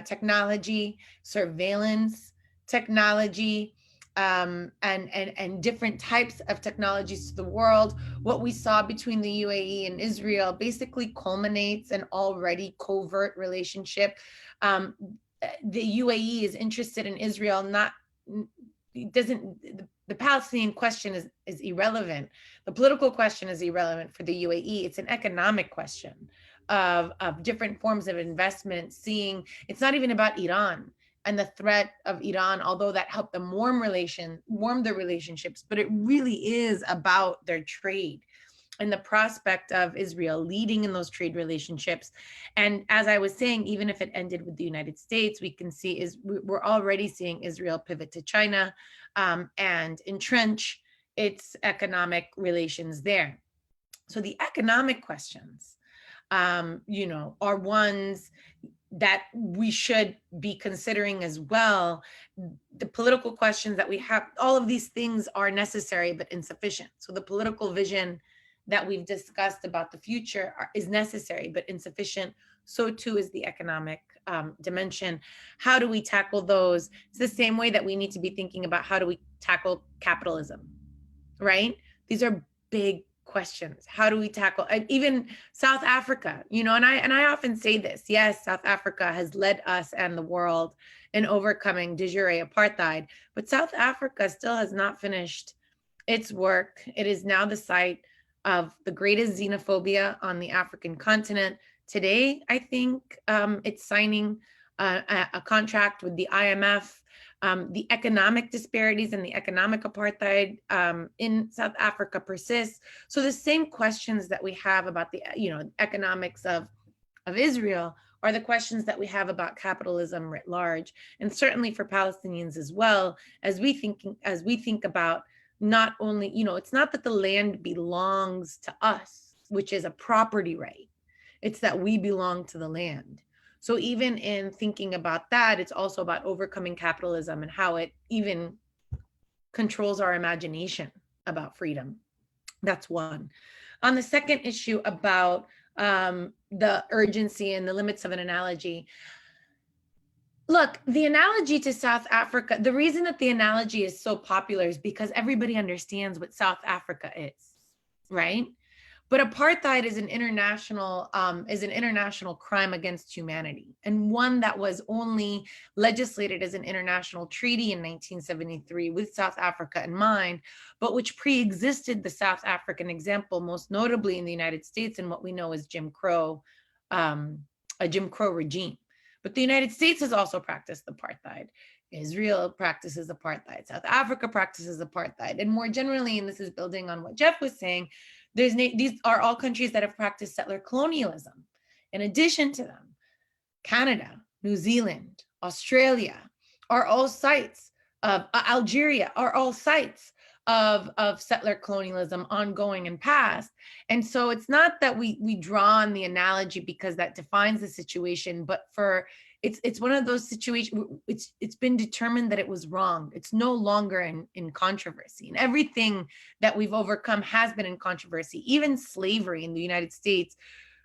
technology, surveillance technology, and different types of technologies to the world. What we saw between the UAE and Israel basically culminates an already covert relationship. The UAE is interested in Israel, the Palestinian question is irrelevant. The political question is irrelevant for the UAE. It's an economic question of different forms of investment. It's not even about Iran and the threat of Iran, although that helped them warm their relationships, but it really is about their trade and the prospect of Israel leading in those trade relationships. And as I was saying, even if it ended with the United States, we can see we're already seeing Israel pivot to China and entrench its economic relations there. So the economic questions, are ones that we should be considering as well. The political questions that we have, all of these things are necessary but insufficient. So the political vision that we've discussed about the future is necessary but insufficient. So too is the economic dimension. How do we tackle those? It's the same way that we need to be thinking about how do we tackle capitalism, right? These are big questions. How do we tackle even South Africa? And I often say this. Yes, South Africa has led us and the world in overcoming de jure apartheid, but South Africa still has not finished its work. It is now the site of the greatest xenophobia on the African continent. Today, I think it's signing a contract with the IMF. The economic disparities and the economic apartheid in South Africa persists. So the same questions that we have about the economics of Israel are the questions that we have about capitalism writ large, and certainly for Palestinians as well, as we think about not only, it's not that the land belongs to us, which is a property right. It's that we belong to the land. So even in thinking about that, it's also about overcoming capitalism and how it even controls our imagination about freedom. That's one. On the second issue about the urgency and the limits of an analogy, look, the analogy to South Africa, the reason that the analogy is so popular is because everybody understands what South Africa is, right? But apartheid is an international crime against humanity, and one that was only legislated as an international treaty in 1973 with South Africa in mind, but which pre-existed the South African example, most notably in the United States and what we know as Jim Crow, a Jim Crow regime. But the United States has also practiced apartheid. Israel practices apartheid. South Africa practices apartheid. And more generally, and this is building on what Jeff was saying, these are all countries that have practiced settler colonialism. In addition to them, Canada, New Zealand, Australia are all sites of, Algeria are all sites of settler colonialism ongoing and past. And so it's not that we draw on the analogy because that defines the situation, but it's one of those situations, it's been determined that it was wrong. It's no longer in controversy. And everything that we've overcome has been in controversy. Even slavery in the United States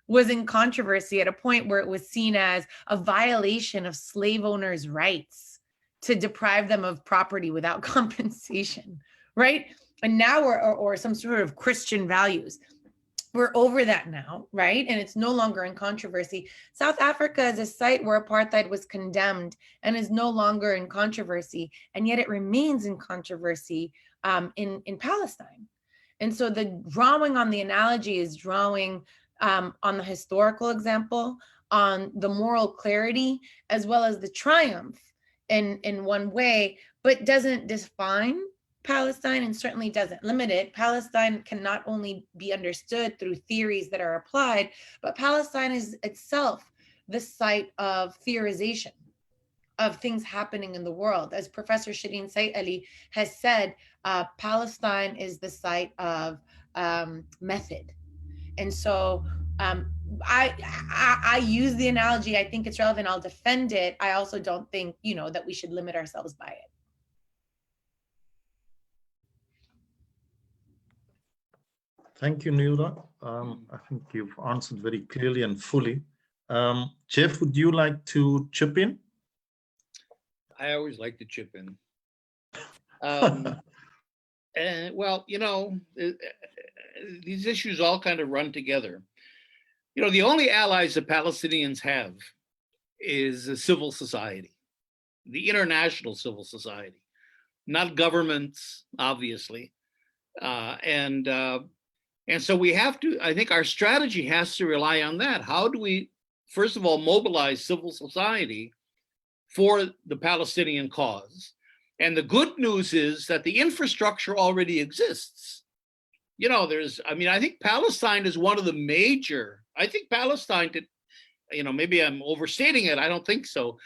was in controversy at a point where it was seen as a violation of slave owners' rights to deprive them of property without compensation, right? And now or some sort of Christian values. We're over that now, right? And it's no longer in controversy. South Africa is a site where apartheid was condemned and is no longer in controversy, and yet it remains in controversy in Palestine. And so the drawing on the analogy is drawing on the historical example, on the moral clarity, as well as the triumph in one way, but doesn't define Palestine and certainly doesn't limit it. Palestine can not only be understood through theories that are applied, but Palestine is itself the site of theorization of things happening in the world. As Professor Shireen Said Ali has said, Palestine is the site of method. And so I use the analogy. I think it's relevant. I'll defend it. I also don't think, that we should limit ourselves by it. Thank you, Nilda. I think you've answered very clearly and fully. Jeff, would you like to chip in? I always like to chip in. And well, these issues all kind of run together. The only allies the Palestinians have is a civil society, the international civil society, not governments, obviously. And so we have to, I think our strategy has to rely on that. How do we, first of all, mobilize civil society for the Palestinian cause? And the good news is that the infrastructure already exists. I think Palestine is one of the major, I think Palestine did, maybe I'm overstating it, I don't think so.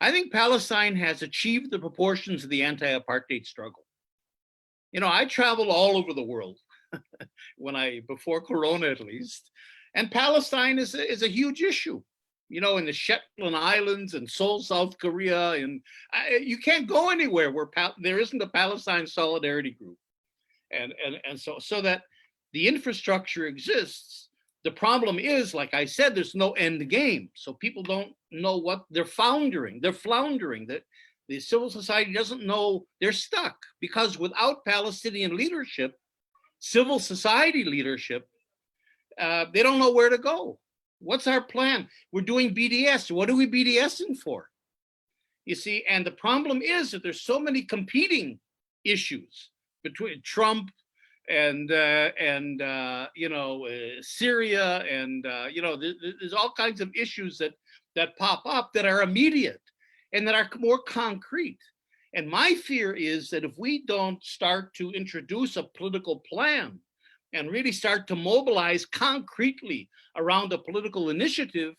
I think Palestine has achieved the proportions of the anti-apartheid struggle. I traveled all over the world before Corona at least, and Palestine is a huge issue, in the Shetland Islands and Seoul, South Korea, and you can't go anywhere where there isn't a Palestine solidarity group, and so that the infrastructure exists. The problem is, like I said, there's no end game, so people don't know what they're floundering. That the civil society doesn't know, they're stuck, because without Palestinian leadership, civil society leadership, they don't know where to go. What's our plan? We're doing BDS. What are we BDSing for? You see, and the problem is that there's so many competing issues between Trump and Syria, and there's all kinds of issues that pop up that are immediate and that are more concrete. And my fear is that if we don't start to introduce a political plan and really start to mobilize concretely around a political initiative,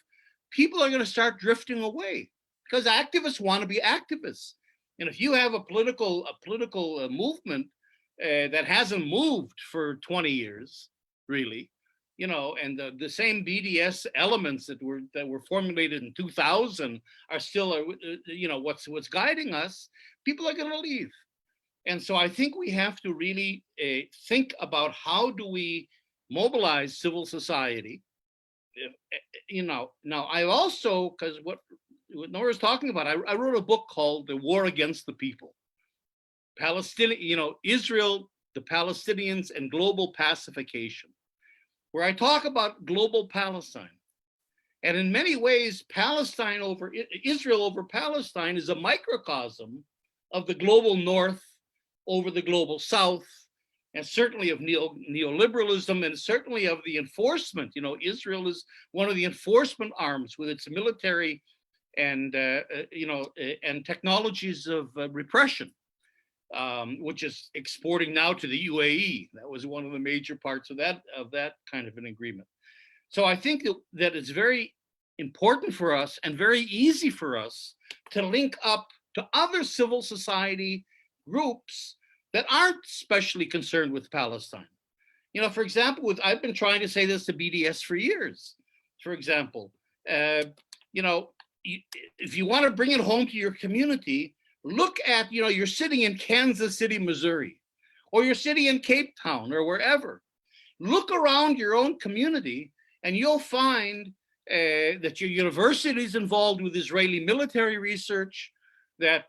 people are going to start drifting away, because activists want to be activists. And if you have a political movement that hasn't moved for 20 years, really, and the same BDS elements that were formulated in 2000 are still, what's guiding us, people are going to leave. And so I think we have to really think about how do we mobilize civil society. Now I also, because what Nora's talking about, I wrote a book called The War Against the People. Israel, the Palestinians, and global pacification. where I talk about global Palestine. And in many ways, Israel over Palestine is a microcosm of the global North over the global South, and certainly of neoliberalism, and certainly of the enforcement. You know, Israel is one of the enforcement arms with its military and and technologies of repression, which is exporting now to the UAE. That was one of the major parts of that kind of an agreement. So I think that it's very important for us and very easy for us to link up to other civil society groups that aren't specially concerned with Palestine. You know, for example, I've been trying to say this to BDS for years. For example, you know, if you want to bring it home to your community, look at, you know, you're sitting in Kansas City, Missouri, or you're sitting in Cape Town or wherever. Look around your own community and you'll find that your university is involved with Israeli military research, that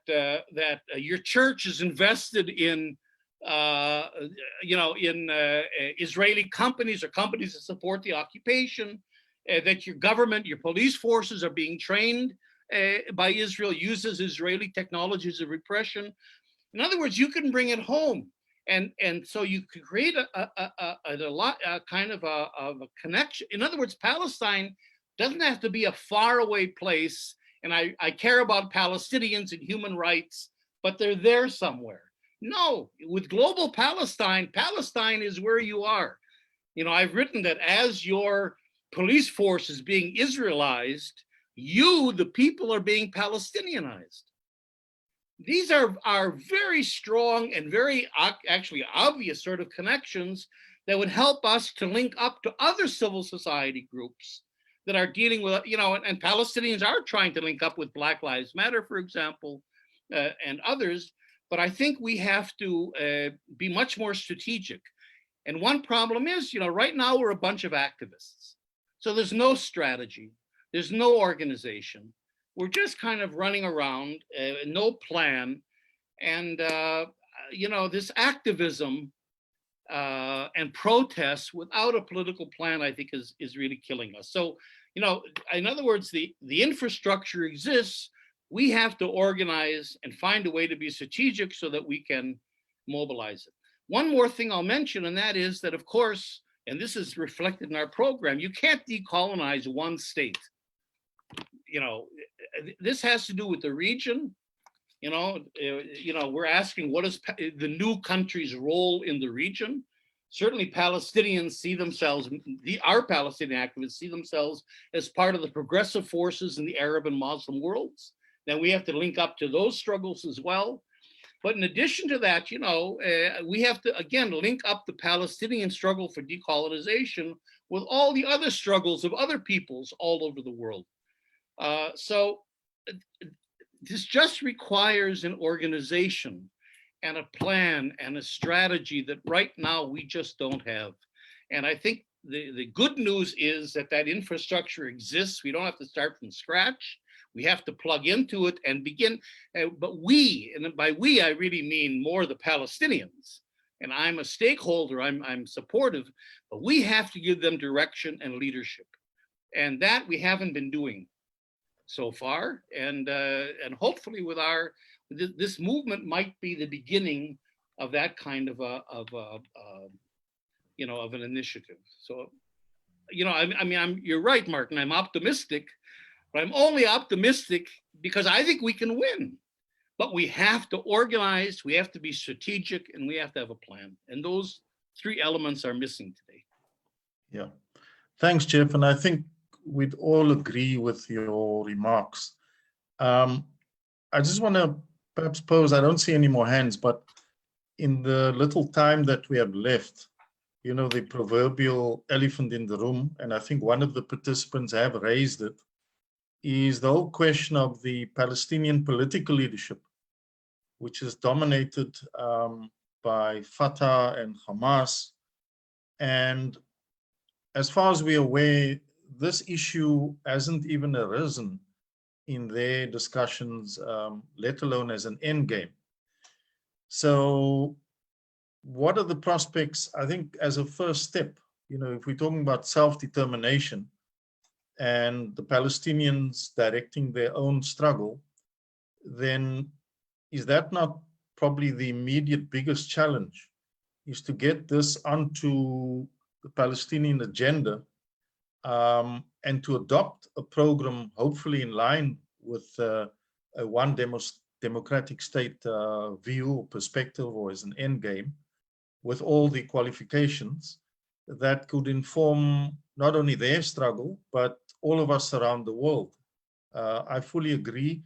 your church is invested in, Israeli companies or companies that support the occupation, that your government, your police forces are being trained by Israel, uses Israeli technologies of repression. In other words, you can bring it home. And so you could create a kind of a connection. In other words, Palestine doesn't have to be a faraway place. And I care about Palestinians and human rights, but they're there somewhere. No, with global Palestine, Palestine is where you are. You know, I've written that as your police force is being Israelized, you, the people, are being Palestinianized. These are very strong and very actually obvious sort of connections that would help us to link up to other civil society groups that are dealing with, you know, and Palestinians are trying to link up with Black Lives Matter, for example, and others. But I think we have to be much more strategic. And one problem is, you know, right now we're a bunch of activists. So there's no strategy, there's no organization. We're just kind of running around, no plan. And, you know, this activism and protests without a political plan, I think is really killing us. So, you know, in other words, the infrastructure exists. We have to organize and find a way to be strategic so that we can mobilize it. One more thing I'll mention, and that is that, of course, and this is reflected in our program, you can't decolonize one state. You know, this has to do with the region. You know, we're asking what is the new country's role in the region. Certainly Palestinians see themselves, our Palestinian activists see themselves as part of the progressive forces in the Arab and Muslim worlds. Then we have to link up to those struggles as well. But in addition to that, you know, we have to, again, link up the Palestinian struggle for decolonization with all the other struggles of other peoples all over the world. So this just requires an organization and a plan and a strategy that right now we just don't have. And I think the good news is that infrastructure exists. We don't have to start from scratch. We have to plug into it and begin. But we, and by we, I really mean more the Palestinians. And I'm a stakeholder, I'm supportive, but we have to give them direction and leadership. And that we haven't been doing so far. And hopefully with this movement might be the beginning of that kind of an initiative. So, you know, I mean, you're right, Martin, I'm optimistic. But I'm only optimistic because I think we can win. But we have to organize, we have to be strategic, and we have to have a plan. And those three elements are missing today. Yeah. Thanks, Jeff. And I think we'd all agree with your remarks. I just want to perhaps pose, I don't see any more hands, but in the little time that we have left, you know, the proverbial elephant in the room, and I think one of the participants have raised it, is the whole question of the Palestinian political leadership, which is dominated by Fatah and Hamas. And as far as we're aware, this issue hasn't even arisen in their discussions, let alone as an end game. So what are the prospects, I think, as a first step if we're talking about self-determination and the Palestinians directing their own struggle, then is that not probably the immediate biggest challenge, is to get this onto the Palestinian agenda, and to adopt a program, hopefully in line with a one democratic state view or perspective, or as an end game, with all the qualifications that could inform not only their struggle, but all of us around the world. I fully agree.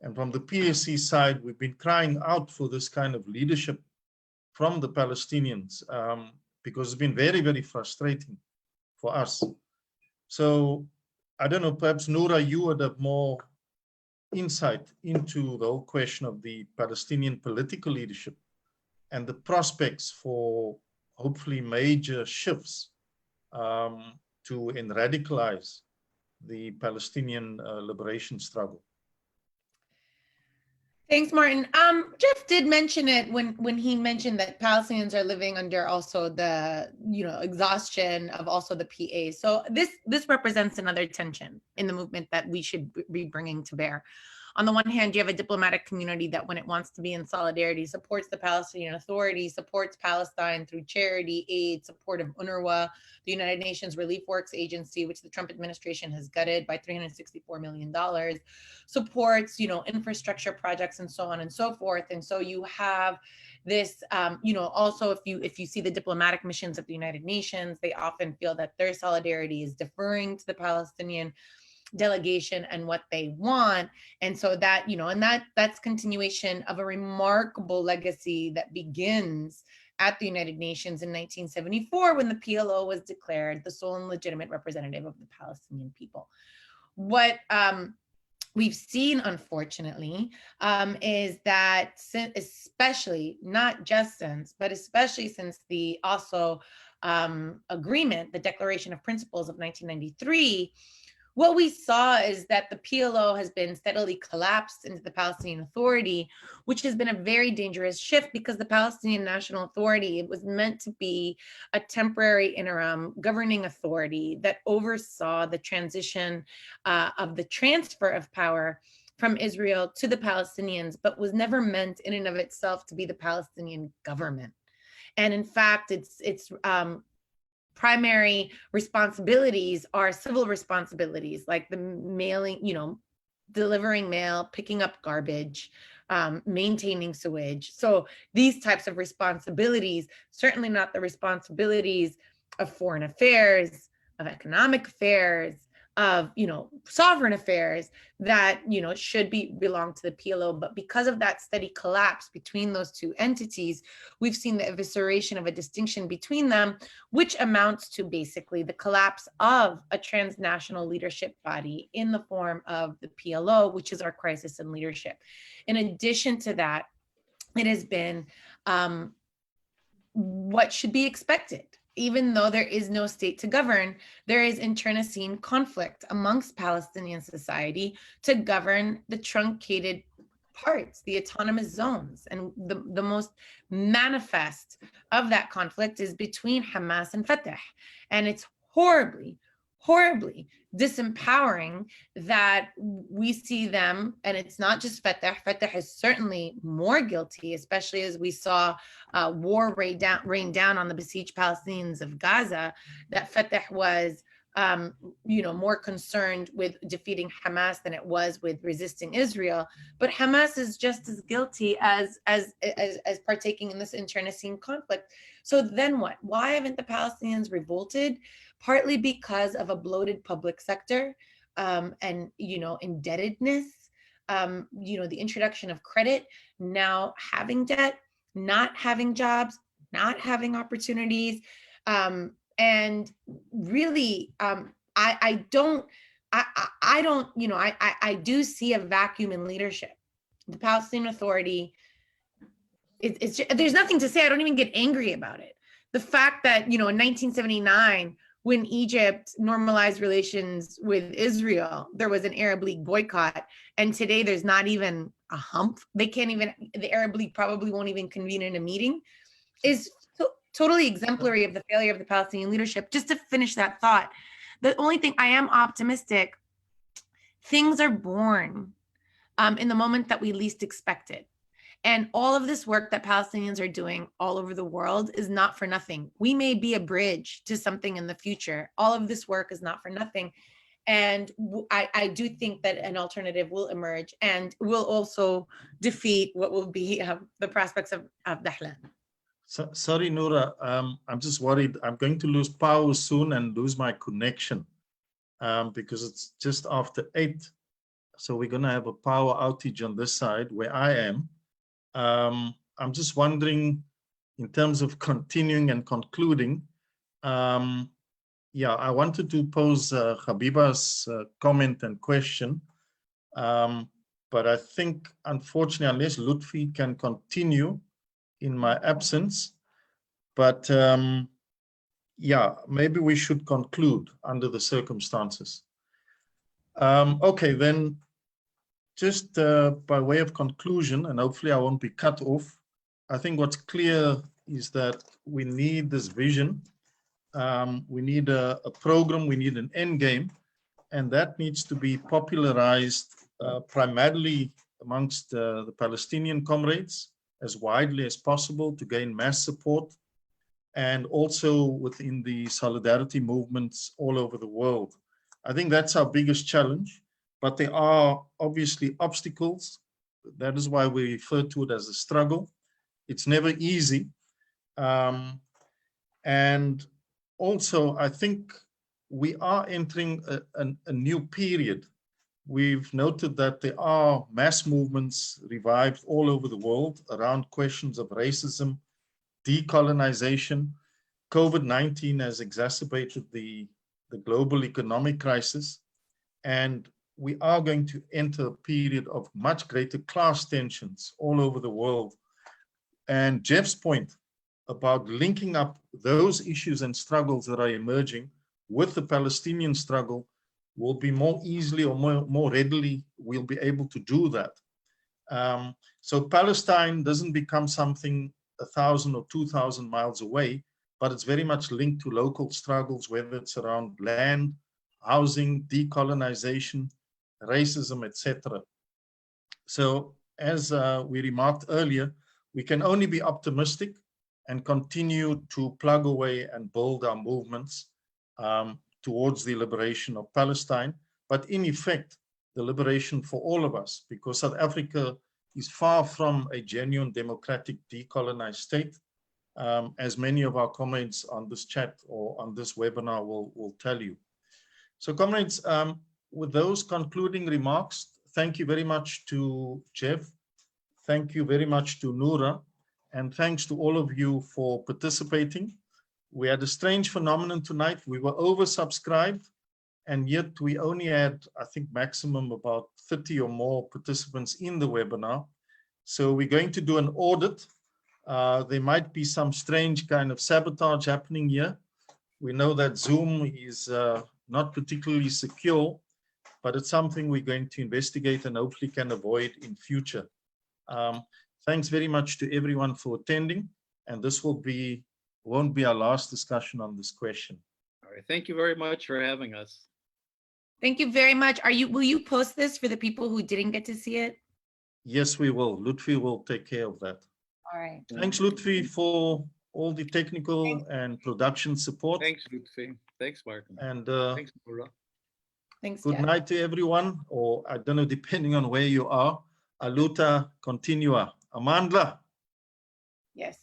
And from the PSC side, we've been crying out for this kind of leadership from the Palestinians, because it's been very, very frustrating for us. So I don't know, perhaps Noura, you would have more insight into the whole question of the Palestinian political leadership and the prospects for hopefully major shifts to radicalize the Palestinian liberation struggle. Thanks, Martin. Jeff did mention it when he mentioned that Palestinians are living under also the exhaustion of also the PA. So this represents another tension in the movement that we should be bringing to bear. On the one hand, you have a diplomatic community that, when it wants to be in solidarity, supports the Palestinian Authority, supports Palestine through charity, aid, support of UNRWA, the United Nations Relief Works Agency, which the Trump administration has gutted by $364 million, supports, infrastructure projects and so on and so forth. And so you have this, also if you see the diplomatic missions of the United Nations, they often feel that their solidarity is deferring to the Palestinian delegation and what they want. And so that, that's continuation of a remarkable legacy that begins at the United Nations in 1974, when the PLO was declared the sole and legitimate representative of the Palestinian people. What we've seen, unfortunately, is that especially, not just since, but especially since the Oslo agreement, the Declaration of Principles of 1993, what we saw is that the PLO has been steadily collapsed into the Palestinian Authority, which has been a very dangerous shift, because the Palestinian National Authority, it was meant to be a temporary interim governing authority that oversaw the transition of the transfer of power from Israel to the Palestinians, but was never meant in and of itself to be the Palestinian government. And in fact, it's primary responsibilities are civil responsibilities, like the mailing, delivering mail, picking up garbage, maintaining sewage. So these types of responsibilities, certainly not the responsibilities of foreign affairs, of economic affairs, of sovereign affairs that should belong to the PLO. But because of that steady collapse between those two entities, we've seen the evisceration of a distinction between them, which amounts to basically the collapse of a transnational leadership body in the form of the PLO, which is our crisis in leadership. In addition to that, it has been what should be expected. Even though there is no state to govern, there is internecine conflict amongst Palestinian society to govern the truncated parts, the autonomous zones. And the most manifest of that conflict is between Hamas and Fatah. And it's horribly disempowering that we see them, and it's not just Fatah. Fatah is certainly more guilty, especially as we saw war rain down on the besieged Palestinians of Gaza, that Fatah was more concerned with defeating Hamas than it was with resisting Israel. But Hamas is just as guilty as partaking in this internecine conflict. So then what? Why haven't the Palestinians revolted? Partly because of a bloated public sector and indebtedness, the introduction of credit, now having debt, not having jobs, not having opportunities. And really, I do see a vacuum in leadership. The Palestinian Authority, it's just, there's nothing to say. I don't even get angry about it. The fact that, in 1979, when Egypt normalized relations with Israel, there was an Arab League boycott. And today there's not even a hump. The Arab League probably won't even convene in a meeting. Is totally exemplary of the failure of the Palestinian leadership. Just to finish that thought, the only thing I am optimistic, things are born in the moment that we least expect it. And all of this work that Palestinians are doing all over the world is not for nothing. We may be a bridge to something in the future. All of this work is not for nothing. And I do think that an alternative will emerge and will also defeat what will be the prospects of Dahlan. So, sorry, Noura, I'm just worried. I'm going to lose power soon and lose my connection because it's just after 8. So we're going to have a power outage on this side where I am. I'm just wondering, in terms of continuing and concluding, yeah, I wanted to pose Habiba's comment and question, but I think, unfortunately, unless Lutfi can continue in my absence, but yeah, maybe we should conclude under the circumstances. Okay, then just by way of conclusion, and hopefully I won't be cut off, I think what's clear is that we need this vision. We need a program, we need an end game, and that needs to be popularized primarily amongst the Palestinian comrades as widely as possible to gain mass support, and also within the solidarity movements all over the world. I think that's our biggest challenge, but there are obviously obstacles. That is why we refer to it as a struggle. It's never easy. And also, I think we are entering a new period. We've noted that there are mass movements revived all over the world around questions of racism, decolonization. COVID-19 has exacerbated the global economic crisis, and we are going to enter a period of much greater class tensions all over the world. And Jeff's point about linking up those issues and struggles that are emerging with the Palestinian struggle will be more easily or more readily we'll be able to do that. So Palestine doesn't become something 1,000 or 2,000 miles away, but it's very much linked to local struggles, whether it's around land, housing, decolonization, racism, etc. So as we remarked earlier, we can only be optimistic and continue to plug away and build our movements towards the liberation of Palestine, but in effect, the liberation for all of us, because South Africa is far from a genuine democratic decolonized state, as many of our comrades on this chat or on this webinar will tell you. So comrades, with those concluding remarks, thank you very much to Jeff. Thank you very much to Noura. And thanks to all of you for participating. We had a strange phenomenon tonight. We were oversubscribed, and yet we only had, I think, maximum about 30 or more participants in the webinar. So we're going to do an audit. There might be some strange kind of sabotage happening here. We know that Zoom is not particularly secure, but it's something we're going to investigate and hopefully can avoid in future. Thanks very much to everyone for attending, and this won't be our last discussion on this question. All right, thank you very much for having us. Thank you very much. Will you post this for the people who didn't get to see it? Yes, we will. Lutfi will take care of that. All right. Thanks, Lutfi, for all the technical and production support. Thanks, Lutfi. Thanks, Martin. And thanks, Noura. Thanks, good Jeff. night to everyone, or I don't know, depending on where you are. Aluta continua. Amandla. Yes.